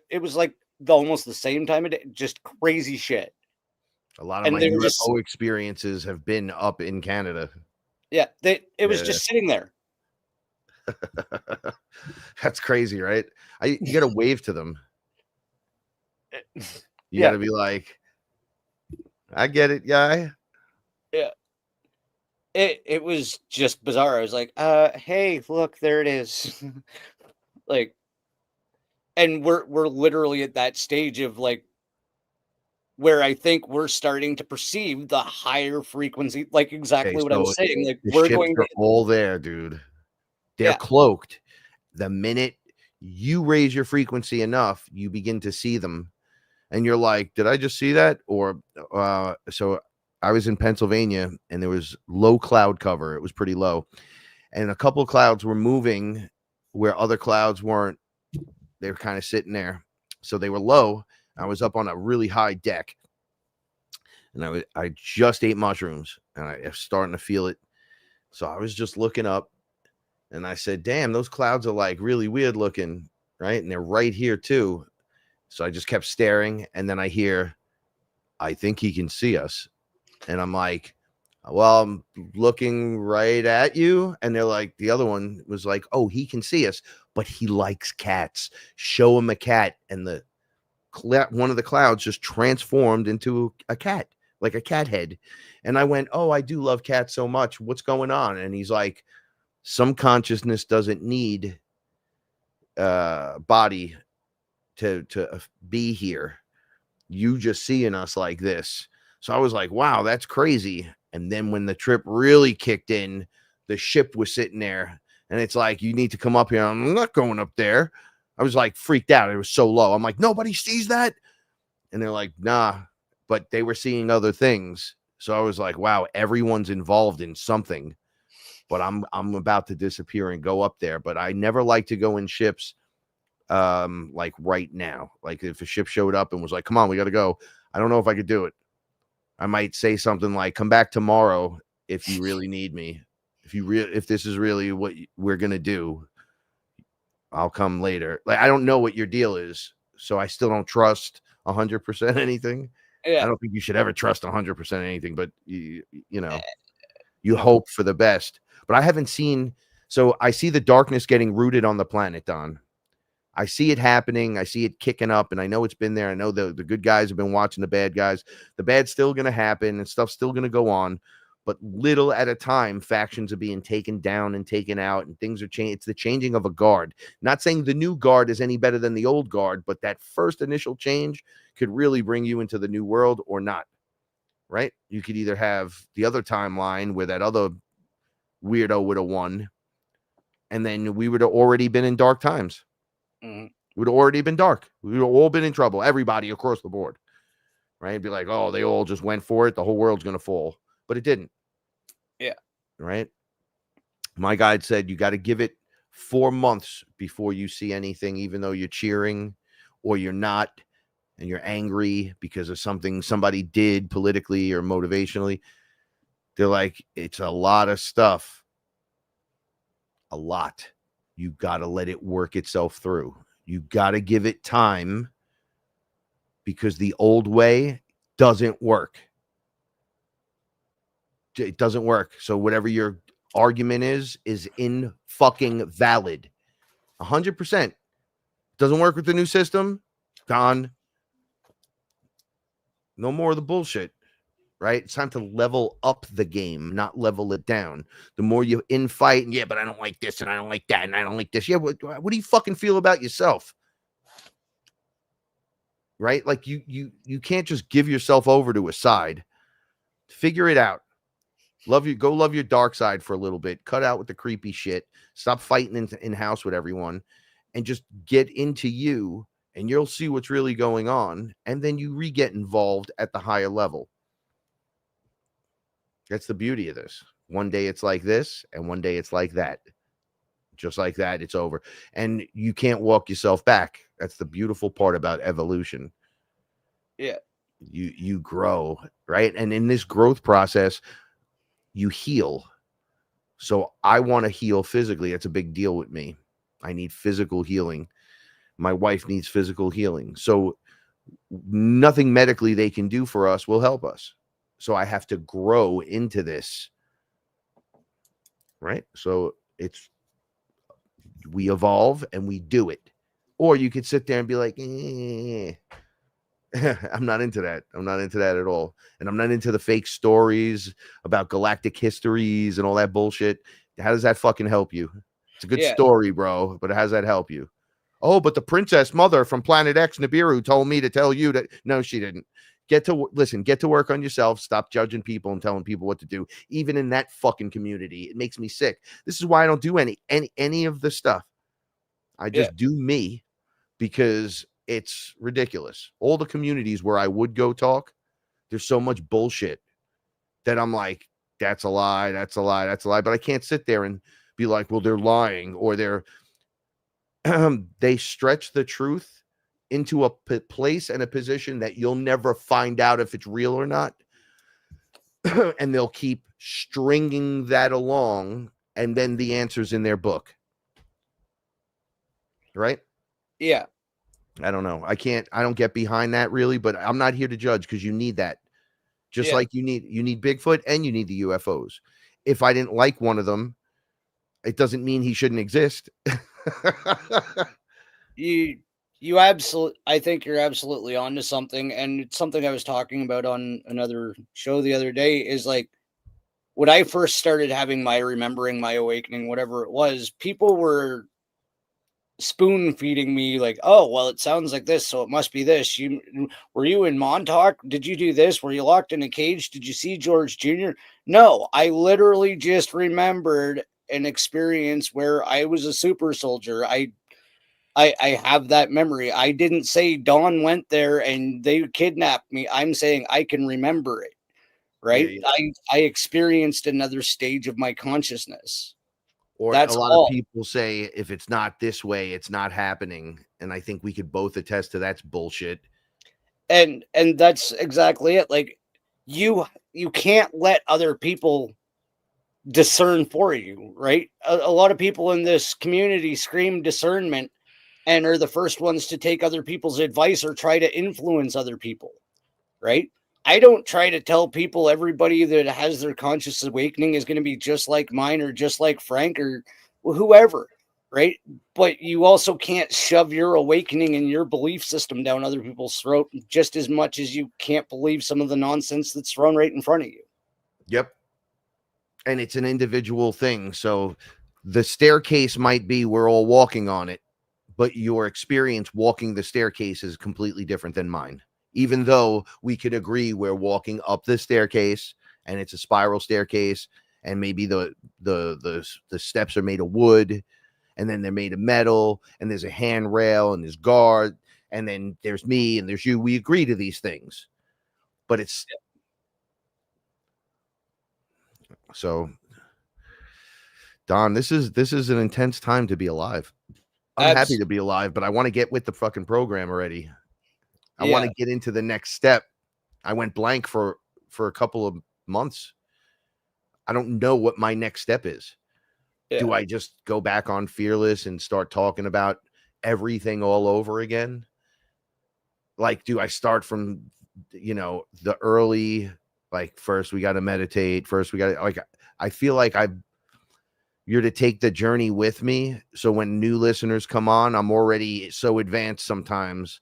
it was like almost the same time of day, just crazy shit. A lot of my UFO experiences have been up in Canada. Yeah, it was just sitting there. That's crazy, right? You got to wave to them. You got to be like, I get it, guy. Yeah. It was just bizarre. I was like, hey, look, there it is. Like, and we're literally at that stage of like where I think we're starting to perceive the higher frequency, like exactly what I was saying. Like we're going to all there, dude. They're cloaked. The minute you raise your frequency enough, you begin to see them, and you're like, did I just see that? Or so I was in Pennsylvania and there was low cloud cover. It was pretty low. And a couple of clouds were moving where other clouds weren't. They were kind of sitting there. So they were low. I was up on a really high deck. And I just ate mushrooms and I was starting to feel it. So I was just looking up and I said, damn, those clouds are like really weird looking, right? And they're right here too. So I just kept staring. And then I hear, I think he can see us. And I'm like, well, I'm looking right at you. And they're like, the other one was like, oh, he can see us, but he likes cats. Show him a cat. And the one of the clouds just transformed into a cat, like a cat head. And I went, oh, I do love cats so much. What's going on? And he's like, some consciousness doesn't need body to be here. You just seeing us like this. So I was like, wow, that's crazy. And then when the trip really kicked in, the ship was sitting there and it's like, you need to come up here. I'm not going up there. I was like freaked out. It was so low. I'm like, nobody sees that. And they're like, nah, but they were seeing other things. So I was like, wow, everyone's involved in something. But I'm about to disappear and go up there. But I never like to go in ships like right now. Like if a ship showed up and was like, come on, we got to go. I don't know if I could do it. I might say something like, come back tomorrow if you really need me. If this is really what we're gonna do, I'll come later. Like I don't know what your deal is, so I still don't trust 100% anything. Yeah. I don't think you should ever trust 100% anything, but you know, you No. hope for the best. But I haven't seen. So I see the darkness getting rooted on the planet, Don. I see it happening. I see it kicking up, and I know it's been there. I know the good guys have been watching the bad guys. The bad's still going to happen, and stuff's still going to go on. But little at a time, factions are being taken down and taken out, and things are changing. It's the changing of a guard. Not saying the new guard is any better than the old guard, but that first initial change could really bring you into the new world or not, right? You could either have the other timeline where that other weirdo would have won, and then we would have already been in dark times. Mm-hmm. It would have already been dark. We would have all been in trouble. Everybody across the board, right? It'd be like, oh, they all just went for it. The whole world's going to fall. But it didn't. Yeah. Right? My guide said you got to give it 4 months before you see anything, even though you're cheering or you're not, and you're angry because of something somebody did politically or motivationally. They're like, it's a lot of stuff. A lot. You got to let it work itself through. You got to give it time because the old way doesn't work. It doesn't work. So whatever your argument is in fucking valid. 100%. Doesn't work with the new system. Gone. No more of the bullshit. Right? It's time to level up the game, not level it down. The more you infight, yeah, but I don't like this and I don't like that and I don't like this. Yeah, what do you fucking feel about yourself? Right? Like you can't just give yourself over to a side. Figure it out. Go love your dark side for a little bit. Cut out with the creepy shit. Stop fighting in house with everyone and just get into you and you'll see what's really going on. And then you get involved at the higher level. That's the beauty of this. One day it's like this, and one day it's like that. Just like that, it's over. And you can't walk yourself back. That's the beautiful part about evolution. Yeah. You grow, right? And in this growth process, you heal. So I want to heal physically. That's a big deal with me. I need physical healing. My wife needs physical healing. So nothing medically they can do for us will help us. So I have to grow into this, right? So we evolve and we do it. Or you could sit there and be like, I'm not into that. I'm not into that at all. And I'm not into the fake stories about galactic histories and all that bullshit. How does that fucking help you? It's a good story, bro, but how does that help you? Oh, but the princess mother from Planet X, Nibiru, told me to tell you that. No, she didn't. Get to work on yourself. Stop judging people and telling people what to do. Even in that fucking community, it makes me sick. This is why I don't do any of the stuff. I just do me because it's ridiculous. All the communities where I would go talk, there's so much bullshit that I'm like, that's a lie, that's a lie, that's a lie. But I can't sit there and be like, well, they're lying or they stretch the truth into a place and a position that you'll never find out if it's real or not. And they'll keep stringing that along, and then the answer's in their book. Right? Yeah. I don't know. I don't get behind that really, but I'm not here to judge because you need that. Just like you need Bigfoot and you need the UFOs. If I didn't like one of them, it doesn't mean he shouldn't exist. You I think you're absolutely onto something, and it's something I was talking about on another show the other day. Is like when I first started having my remembering, my awakening, whatever it was, people were spoon feeding me like, oh well, it sounds like this, so it must be this. You were you in Montauk? Did you do this? Were you locked in a cage? Did you see George Jr.? No, I literally just remembered an experience where I was a super soldier. I have that memory. I didn't say Dawn went there and they kidnapped me. I'm saying I can remember it, Yeah, right? yeah. I experienced another stage of my consciousness. Or a That's lot of all. people say if it's not this way, it's not happening. And I think we could both attest to that's bullshit. And that's exactly it. Like you can't let other people discern for you, right? A lot of people in this community scream discernment and are the first ones to take other people's advice or try to influence other people, right? I don't try to tell people everybody that has their conscious awakening is going to be just like mine or just like Frank or whoever, right? But you also can't shove your awakening and your belief system down other people's throat just as much as you can't believe some of the nonsense that's thrown right in front of you. Yep. And it's an individual thing. So the staircase might be we're all walking on it, but your experience walking the staircase is completely different than mine. Even though we could agree we're walking up the staircase and it's a spiral staircase, and maybe the steps are made of wood, and then they're made of metal, and there's a handrail and there's guard, and then there's me and there's you. We agree to these things, but it's so Don, this is an intense time to be alive. I'm happy Abs- to be alive, but I want to get with the fucking program already. I want yeah, to get into the next step. I went blank for a couple of months. I don't know what my next step is. yeah. Do I just go back on Fearless and start talking about everything all over again? Like, do I start from the early, like, first we got to meditate, first we got to, like, I feel like you're to take the journey with me. So when new listeners come on, I'm already so advanced sometimes.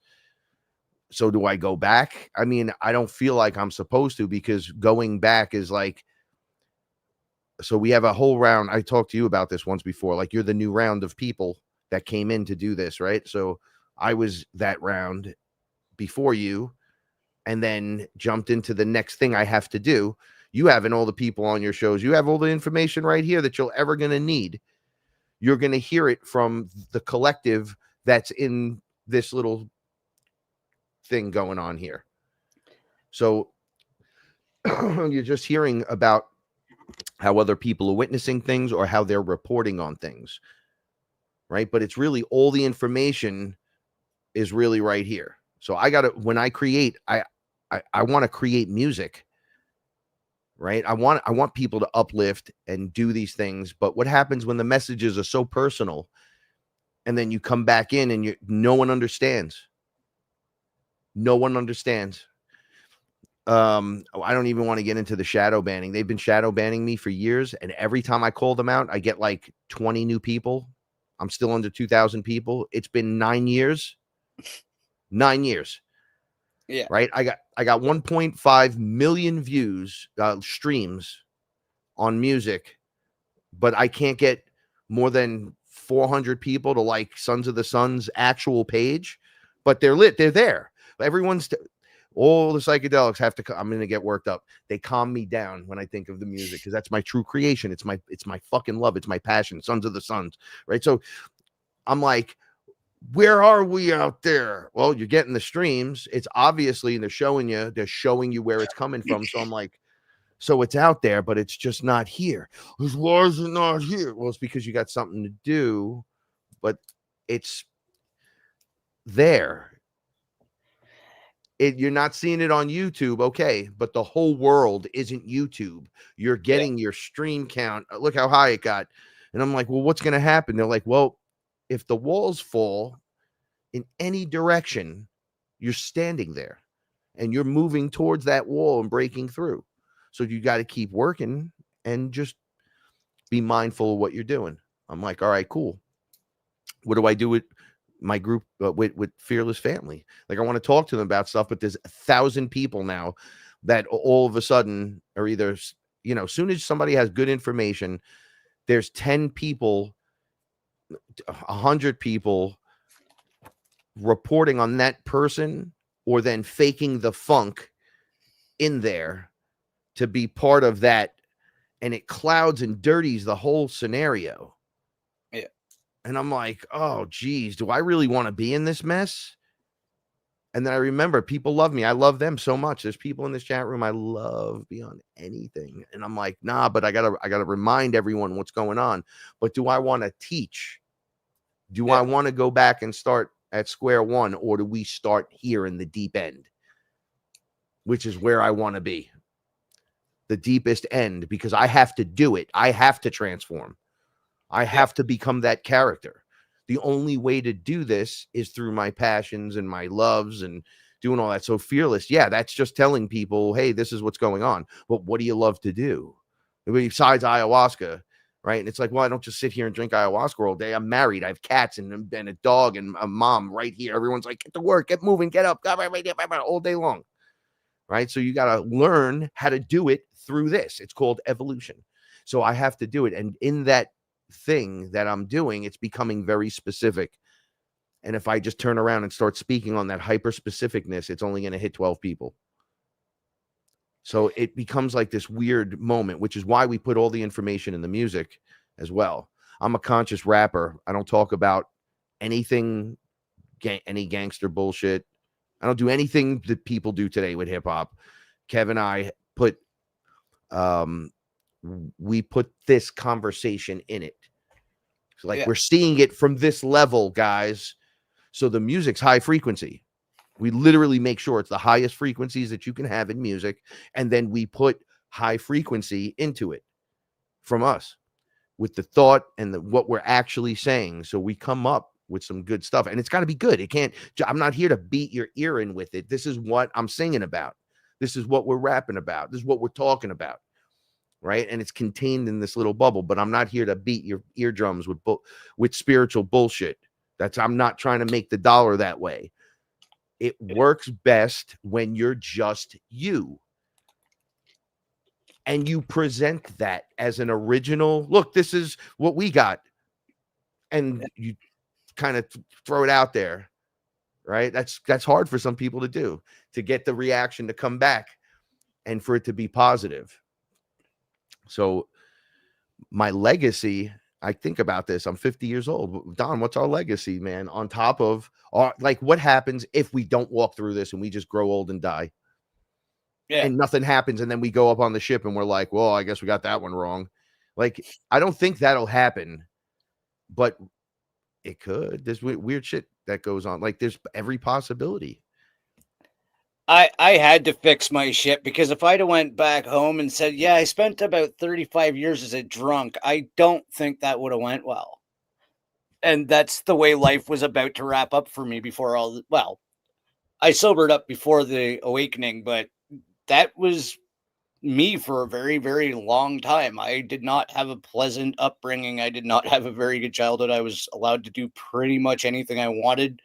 So do I go back? I mean, I don't feel like I'm supposed to, because going back is like, so we have a whole round. I talked to you about this once before. Like, you're the new round of people that came in to do this, right? So I was that round before you, and then jumped into the next thing I have to do. You having all the people on your shows, you have all the information right here that you're ever going to need. You're going to hear it from the collective that's in this little thing going on here. So you're just hearing about how other people are witnessing things or how they're reporting on things, right? But it's really all the information is really right here. So I got to, when I create, I want to create music, right? I want people to uplift and do these things. But what happens when the messages are so personal, and then you come back in and no one understands? No one understands. I don't even want to get into the shadow banning. They've been shadow banning me for years, and every time I call them out, I get like 20 new people. I'm still under 2,000 people. It's been 9 years. 9 years. Yeah. Right? I got 1.5 million views, streams on music, but I can't get more than 400 people to like Sons of the Sun's actual page. But they're lit. They're there. Everyone's all the psychedelics have to. I'm gonna get worked up. They calm me down when I think of the music, because that's my true creation. It's my fucking love. It's my passion. Sons of the Suns, right? So I'm like, where are we out there? Well, you're getting the streams. It's obviously, and they're showing you where it's coming from. So I'm like, so it's out there, but it's just not here. Why is it not here? Well, it's because you got something to do, but it's there. You're not seeing it on YouTube, okay, but the whole world isn't YouTube. You're Yeah. getting your stream count. Look how high it got. And I'm like, well, what's going to happen? They're like, well, if the walls fall in any direction, you're standing there and you're moving towards that wall and breaking through. So you got to keep working and just be mindful of what you're doing. I'm like, all right, cool. What do I do with my group with Fearless Family. Like I want to talk to them about stuff, but there's 1,000 people now that all of a sudden are either, you know, as soon as somebody has good information, there's 10 people, 100 people reporting on that person, or then faking the funk in there to be part of that, and it clouds and dirties the whole scenario. Yeah. And I'm like, oh geez, do I really want to be in this mess? And then I remember people love me. I love them so much. There's people in this chat room I love beyond anything. And I'm like, nah, but I gotta remind everyone what's going on. But do I want to teach? Do I want to go back and start at square one, or do we start here in the deep end, which is where I want to be? The deepest end, because I have to do it. I have to transform. I have to become that character. The only way to do this is through my passions and my loves and doing all that. So Fearless, yeah, that's just telling people, hey, this is what's going on. But what do you love to do besides ayahuasca? Right. And it's like, well, I don't just sit here and drink ayahuasca all day. I'm married. I have cats and a dog and a mom right here. Everyone's like, get to work, get moving, get up, all day long. Right. So you got to learn how to do it through this. It's called evolution. So I have to do it. And in that thing that I'm doing, it's becoming very specific. And if I just turn around and start speaking on that hyper specificness, it's only going to hit 12 people. So it becomes like this weird moment, which is why we put all the information in the music as well. I'm a conscious rapper. I don't talk about anything, any gangster bullshit. I don't do anything that people do today with hip hop. Kev and I put, we put this conversation in it. So like we're seeing it from this level, guys. So the music's high frequency. We literally make sure it's the highest frequencies that you can have in music. And then we put high frequency into it from us with the thought and what we're actually saying. So we come up with some good stuff, and it's got to be good. It can't, I'm not here to beat your ear in with it. This is what I'm singing about. This is what we're rapping about. This is what we're talking about. Right. And it's contained in this little bubble, but I'm not here to beat your eardrums with spiritual bullshit. I'm not trying to make the dollar that way. It works best when you're just you. And you present that as an original, look, this is what we got. And you kind of throw it out there. Right. That's hard for some people to do, to get the reaction to come back and for it to be positive. So my legacy, I think about this. I'm 50 years old. Don, what's our legacy, man? On top of like, what happens if we don't walk through this and we just grow old and die? Yeah. And nothing happens. And then we go up on the ship and we're like, well, I guess we got that one wrong. Like, I don't think that'll happen, but it could. There's weird shit that goes on. Like, there's every possibility. I had to fix my shit, because if I'd have went back home and said, yeah, I spent about 35 years as a drunk, I don't think that would have went well. And that's the way life was about to wrap up for me before I sobered up before the awakening, but that was me for a very, very long time. I did not have a pleasant upbringing. I did not have a very good childhood. I was allowed to do pretty much anything I wanted,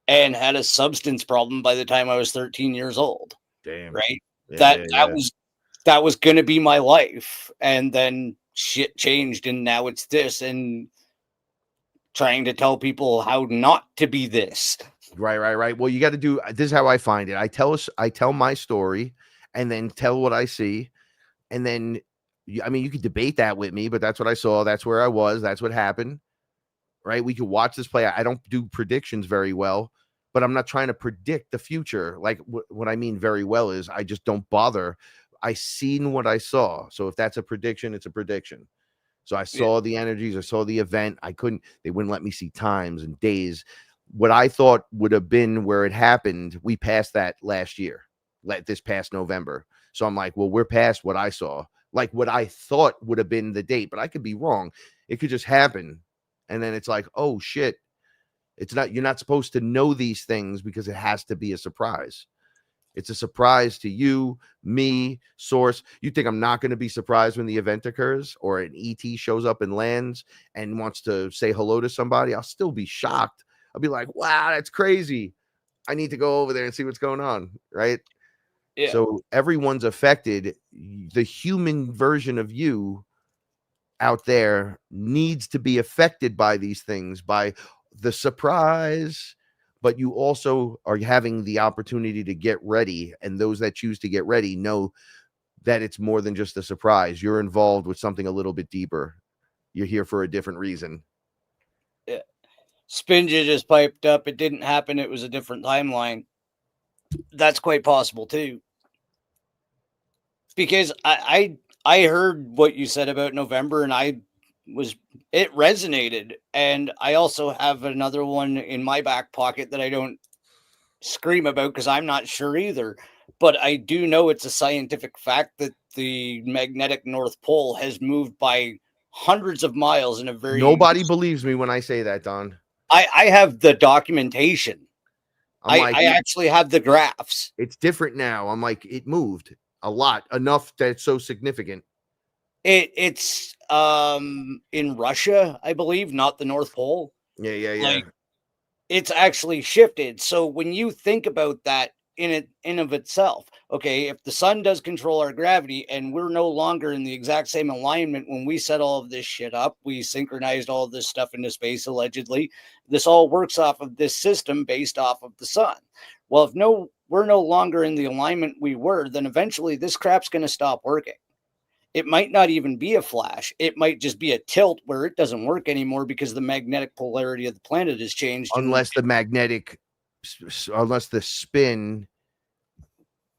and had a substance problem by the time I was 13 years old. Damn. Right. That was going to be my life. And then shit changed, and now it's this, and trying to tell people how not to be this. Right. Well, you got to do, this is how I find it. I tell my story and then tell what I see. And then, I mean, you could debate that with me, but that's what I saw. That's where I was. That's what happened. Right. We could watch this play. I don't do predictions very well, but I'm not trying to predict the future. Like what I mean very well is I just don't bother. I seen what I saw. So if that's a prediction, it's a prediction. So I saw the energies. I saw the event. They wouldn't let me see times and days. What I thought would have been where it happened, we passed that last year, this past November. So I'm like, well, we're past what I saw, like what I thought would have been the date, but I could be wrong. It could just happen. And then it's like, oh shit, you're not supposed to know these things because it has to be a surprise. It's a surprise to you, me, source. You think I'm not going to be surprised when the event occurs, or an ET shows up and lands and wants to say hello to somebody? I'll still be shocked. I'll be like, wow, that's crazy. I need to go over there and see what's going on, right? Yeah. So everyone's affected. The human version of you out there needs to be affected by these things, by the surprise, but you also are having the opportunity to get ready. And those that choose to get ready know that it's more than just a surprise. You're involved with something a little bit deeper. You're here for a different reason. Yeah. Spinja just piped up. It didn't happen. It was a different timeline. That's quite possible too. Because I heard what you said about November, and it resonated. And I also have another one in my back pocket that I don't scream about because I'm not sure either. But I do know it's a scientific fact that the magnetic North Pole has moved by hundreds of miles in a very. Nobody believes me when I say that, Don. I have the documentation. I'm like, I actually have the graphs. it's different now. I'm like, it moved a lot, enough that it's so significant. It's in Russia, I believe, not the North Pole. Yeah. It's actually shifted. So when you think about that in of itself, okay, if the sun does control our gravity and we're no longer in the exact same alignment when we set all of this shit up, we synchronized all of this stuff into space allegedly. This all works off of this system based off of the sun. Well, if we're no longer in the alignment we were, then eventually this crap's going to stop working. It might not even be a flash. It might just be a tilt where it doesn't work anymore because the magnetic polarity of the planet has changed. Unless the spin,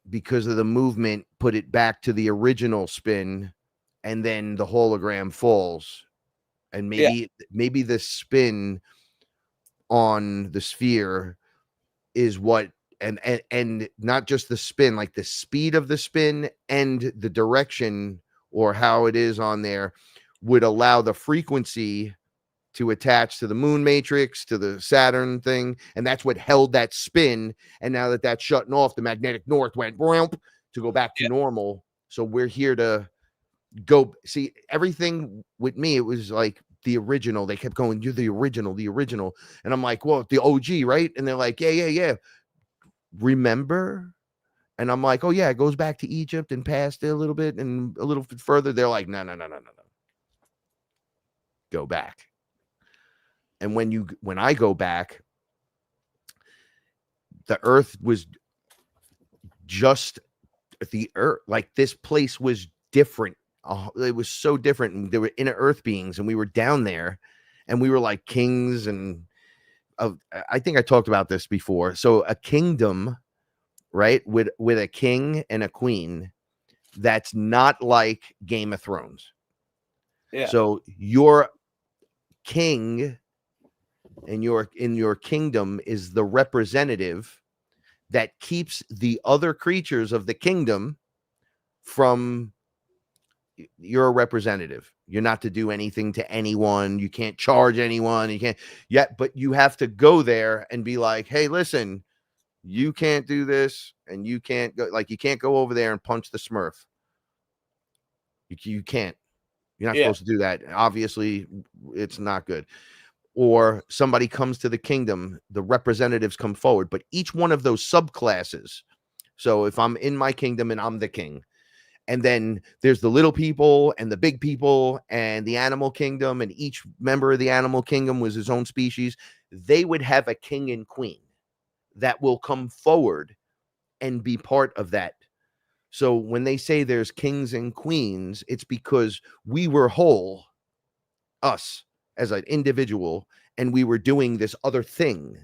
because of the movement, put it back to the original spin, and then the hologram falls. And maybe the spin on the sphere is what, and not just the spin, like the speed of the spin and the direction or how it is on there would allow the frequency to attach to the moon matrix, to the Saturn thing. And that's what held that spin. And now that that's shutting off, the magnetic north went to go back to normal. So we're here to go see everything. With me, it was like the original. They kept going, you're the original. And I'm like, well, the OG, right? And they're like, yeah. Remember? And I'm like, oh yeah, it goes back to Egypt and past it a little bit and a little bit further. They're like, no. Go back. And when I go back, the earth was just the earth. Like, this place was different. It was so different. And there were inner earth beings, and we were down there, and we were like kings. And I think I talked about this before. So a kingdom, right, with a king and a queen, that's not like Game of Thrones. Yeah. So your king and in your kingdom is the representative that keeps the other creatures of the kingdom from. You're a representative. You're not to do anything to anyone. You can't charge anyone. You can't yet, but you have to go there and be like, hey, listen, you can't do this, and you can't go. Like, you can't go over there and punch the Smurf. You can't. You're not supposed to do that. Obviously, it's not good. Or somebody comes to the kingdom, the representatives come forward, but each one of those subclasses. So if I'm in my kingdom and I'm the king, and then there's the little people and the big people and the animal kingdom, and each member of the animal kingdom was his own species, they would have a king and queen that will come forward and be part of that. So when they say there's kings and queens, it's because we were whole, us as an individual, and we were doing this other thing.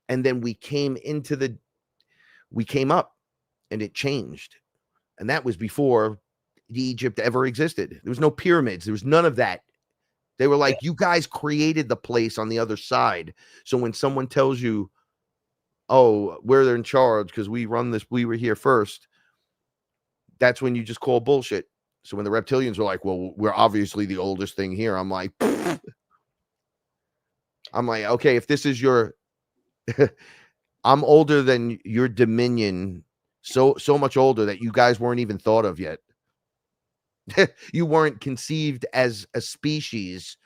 And then we came up, and it changed. And that was before Egypt ever existed. There was no pyramids. There was none of that. They were like, you guys created the place on the other side. So when someone tells you, oh, we're in charge because we run this, we were here first, that's when you just call bullshit. So when the reptilians were like, well, we're obviously the oldest thing here, I'm like, okay, if this is your, I'm older than your dominion, so much older that you guys weren't even thought of yet. You weren't conceived as a species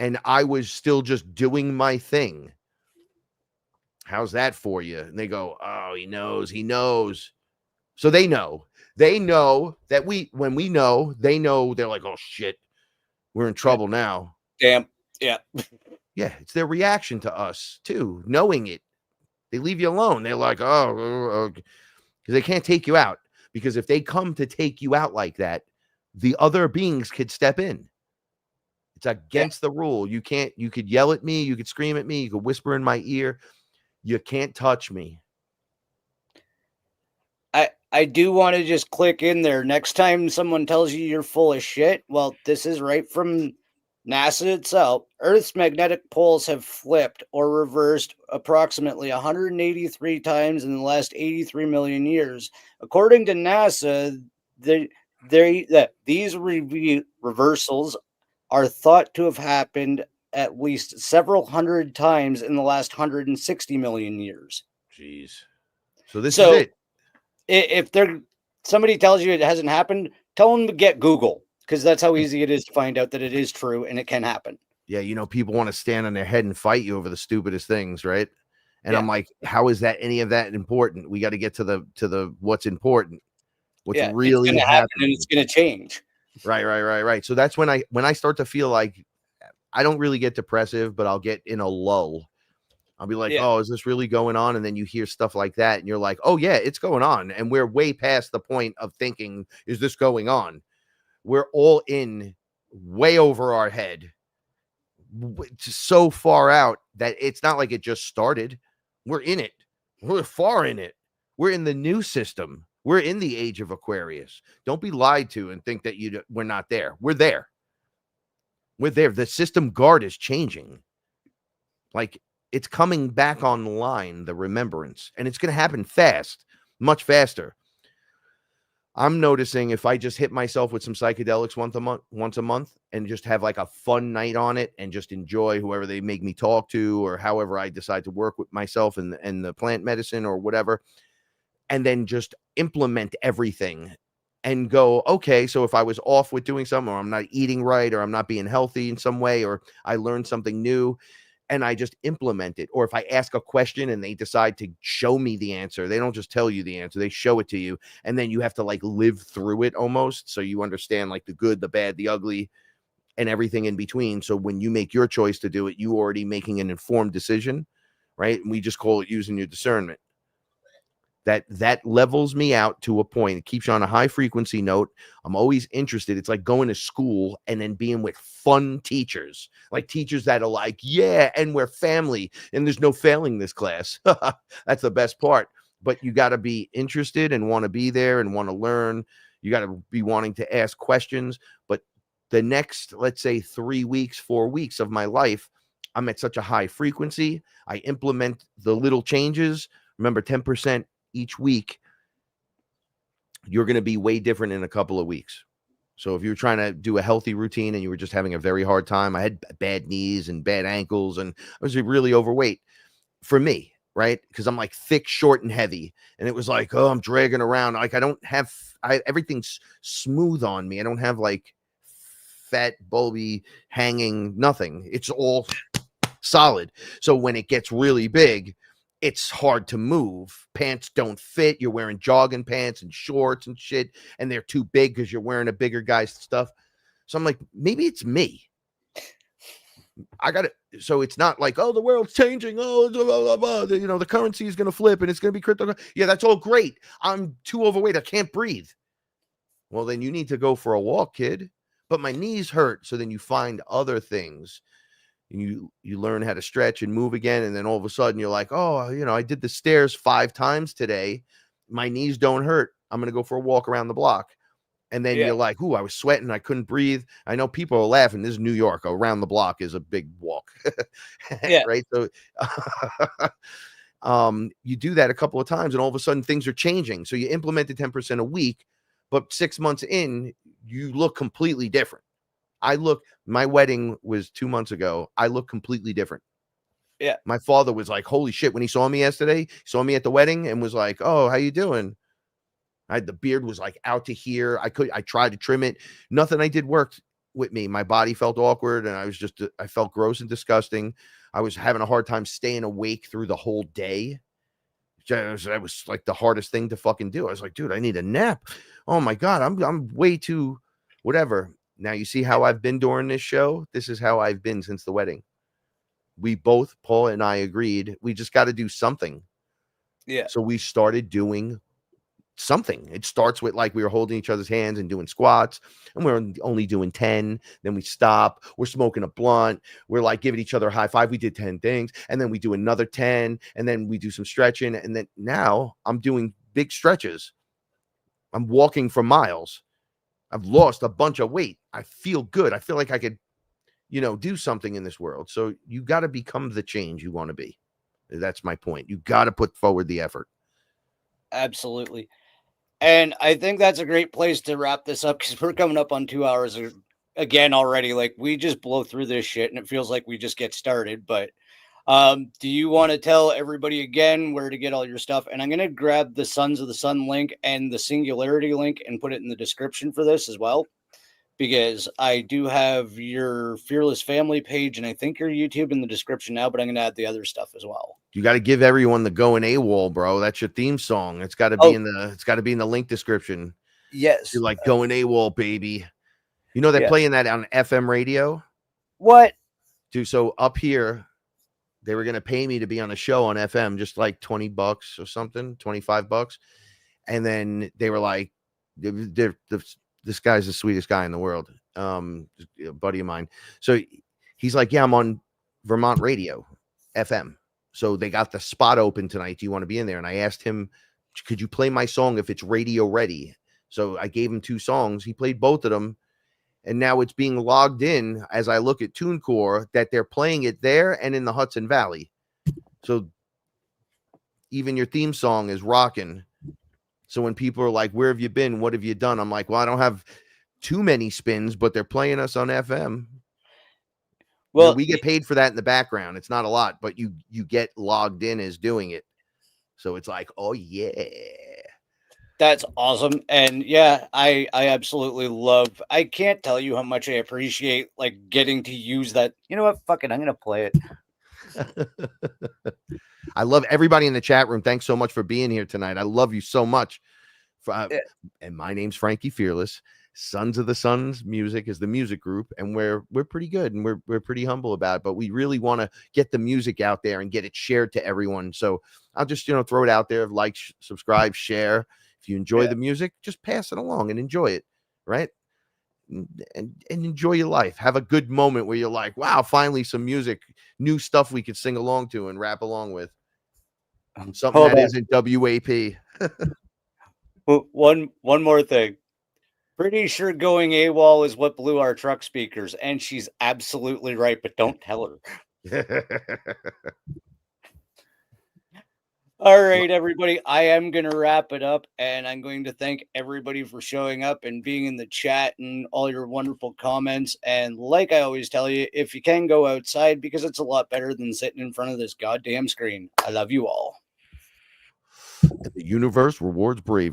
and I was still just doing my thing. How's that for you? And they go, oh, he knows. So they know that when we know, they know, they're like, oh shit, we're in trouble now. Damn. Yeah. Yeah, it's their reaction to us too, knowing it. They leave you alone. They're like, oh, because they can't take you out. Because if they come to take you out like that, the other beings could step in. It's against the rule. You could yell at me, you could scream at me, you could whisper in my ear. You can't touch me. I do want to just click in there. Next time someone tells you you're full of shit, well, this is right from NASA itself. Earth's magnetic poles have flipped or reversed approximately 183 times in the last 83 million years. According to NASA, these reversals are thought to have happened at least several hundred times in the last 160 million years. Jeez. So this is it. If somebody tells you it hasn't happened, tell them to get Google, because that's how easy it is to find out that it is true and it can happen. Yeah, people want to stand on their head and fight you over the stupidest things, right? And I'm like, how is that any of that important? We got to get to the what's important, what's really happening, and it's going to change. Right. So that's when I start to feel like I don't really get depressive, but I'll get in a lull. I'll be like, oh, is this really going on? And then you hear stuff like that and you're like, oh yeah, it's going on. And we're way past the point of thinking, is this going on? We're all in way over our head, so far out that it's not like it just started. We're in it. We're far in it. We're in the new system. We're in the age of Aquarius. Don't be lied to and think that we're not there. We're there. We're there. The system guard is changing. Like, it's coming back online, the remembrance, and it's going to happen fast, much faster. I'm noticing if I just hit myself with some psychedelics once a month and just have like a fun night on it and just enjoy whoever they make me talk to or however I decide to work with myself and the plant medicine or whatever, and then just implement everything and go, okay, so if I was off with doing something or I'm not eating right or I'm not being healthy in some way or I learned something new, and I just implement it. Or if I ask a question and they decide to show me the answer, they don't just tell you the answer, they show it to you. And then you have to like live through it almost. So you understand like the good, the bad, the ugly, and everything in between. So when you make your choice to do it, you already making an informed decision, right? And we just call it using your discernment. That levels me out to a point. It keeps you on a high frequency note. I'm always interested. It's like going to school and then being with fun teachers, like teachers that are like, yeah, and we're family and there's no failing this class. That's the best part. But you got to be interested and want to be there and want to learn. You got to be wanting to ask questions. But the next, let's say 3 weeks, 4 weeks of my life, I'm at such a high frequency. I implement the little changes. Remember, 10% each week, you're going to be way different in a couple of weeks. So if you're trying to do a healthy routine and you were just having a very hard time, I had bad knees and bad ankles and I was really overweight for me, right? Because I'm like thick, short, and heavy. And it was like, oh, I'm dragging around. Like everything's smooth on me. I don't have like fat, bulby, hanging, nothing. It's all solid. So when it gets really big, it's hard to move. Pants don't fit. You're wearing jogging pants and shorts and shit, and they're too big because you're wearing a bigger guy's stuff. So I'm like, maybe it's me. I got it. So it's not like, oh, the world's changing. Oh, blah, blah, blah. The currency is going to flip and it's going to be crypto. Yeah, that's all great. I'm too overweight. I can't breathe. Well, then you need to go for a walk, kid. But my knees hurt. So then you find other things. You learn how to stretch and move again. And then all of a sudden you're like, oh, I did the stairs 5 times today. My knees don't hurt. I'm going to go for a walk around the block. And then you're like, ooh, I was sweating. I couldn't breathe. I know people are laughing. This is New York. Around the block is a big walk. Right. So you do that a couple of times and all of a sudden things are changing. So you implemented 10% a week, but 6 months in, you look completely different. My wedding was 2 months ago. I look completely different. Yeah. My father was like, holy shit. When he saw me yesterday, saw me at the wedding and was like, oh, how you doing? The beard was like out to here. I tried to trim it. Nothing I did worked. with me. My body felt awkward, and I felt gross and disgusting. I was having a hard time staying awake through the whole day. That was like the hardest thing to fucking do. I was like, dude, I need a nap. Oh my God, I'm way too whatever. Now you see how I've been during this show. This is how I've been since the wedding. We both, Paul and I, agreed we just got to do something. Yeah. So we started doing something. It starts with like we were holding each other's hands and doing squats, and we're only doing 10. Then we stop. We're smoking a blunt. We're like giving each other a high five. We did 10 things, and then we do another 10, and then we do some stretching. And then now I'm doing big stretches. I'm walking for miles. I've lost a bunch of weight. I feel good. I feel like I could, do something in this world. So you got to become the change you want to be. That's my point. You got to put forward the effort. Absolutely. And I think that's a great place to wrap this up, because we're coming up on 2 hours again already. Like, we just blow through this shit and it feels like we just get started. But do you want to tell everybody again where to get all your stuff? And I'm going to grab the Sons of the Sun link and the Singularity link and put it in the description for this as well, because I do have your Fearless Family page and I think your YouTube in the description now, but I'm going to add the other stuff as well. You got to give everyone the Going AWOL, bro. That's your theme song. It's got to be it's got to be in the link description. Yes. You're like Going AWOL, baby. You know, they're playing that on FM radio. What? Dude, so up here, they were going to pay me to be on a show on FM, just like $20 or something, $25. And then they were like, this guy's the sweetest guy in the world. A buddy of mine. So he's like, yeah, I'm on Vermont radio, FM. So they got the spot open tonight. Do you want to be in there? And I asked him, could you play my song if it's radio ready? So I gave him 2 songs. He played both of them. And now it's being logged in as I look at TuneCore that they're playing it there and in the Hudson Valley. So even your theme song is rocking. So when people are like, where have you been? What have you done? I'm like, well, I don't have too many spins, but they're playing us on FM. Well, we get paid for that in the background. It's not a lot, but you get logged in as doing it. So it's like, oh yeah. That's awesome. And yeah, I absolutely love, I can't tell you how much I appreciate like getting to use that. You know what? Fuck it. I'm going to play it. I love everybody in the chat room. Thanks so much for being here tonight. I love you so much. And my name's Frankie Fearless. Sons of the Suns Music is the music group, and we're pretty good, and we're pretty humble about it, but we really want to get the music out there and get it shared to everyone. So I'll just throw it out there, like, subscribe, share. If you enjoy the music, just pass it along and enjoy it, right? And enjoy your life. Have a good moment where you're like, wow, finally some music, new stuff we could sing along to and rap along with. Something that isn't WAP. One more thing. Pretty sure Going AWOL is what blew our truck speakers, and she's absolutely right, but don't tell her. All right, everybody, I am going to wrap it up, and I'm going to thank everybody for showing up and being in the chat and all your wonderful comments. And like I always tell you, if you can, go outside, because it's a lot better than sitting in front of this goddamn screen. I love you all. The universe rewards bravery.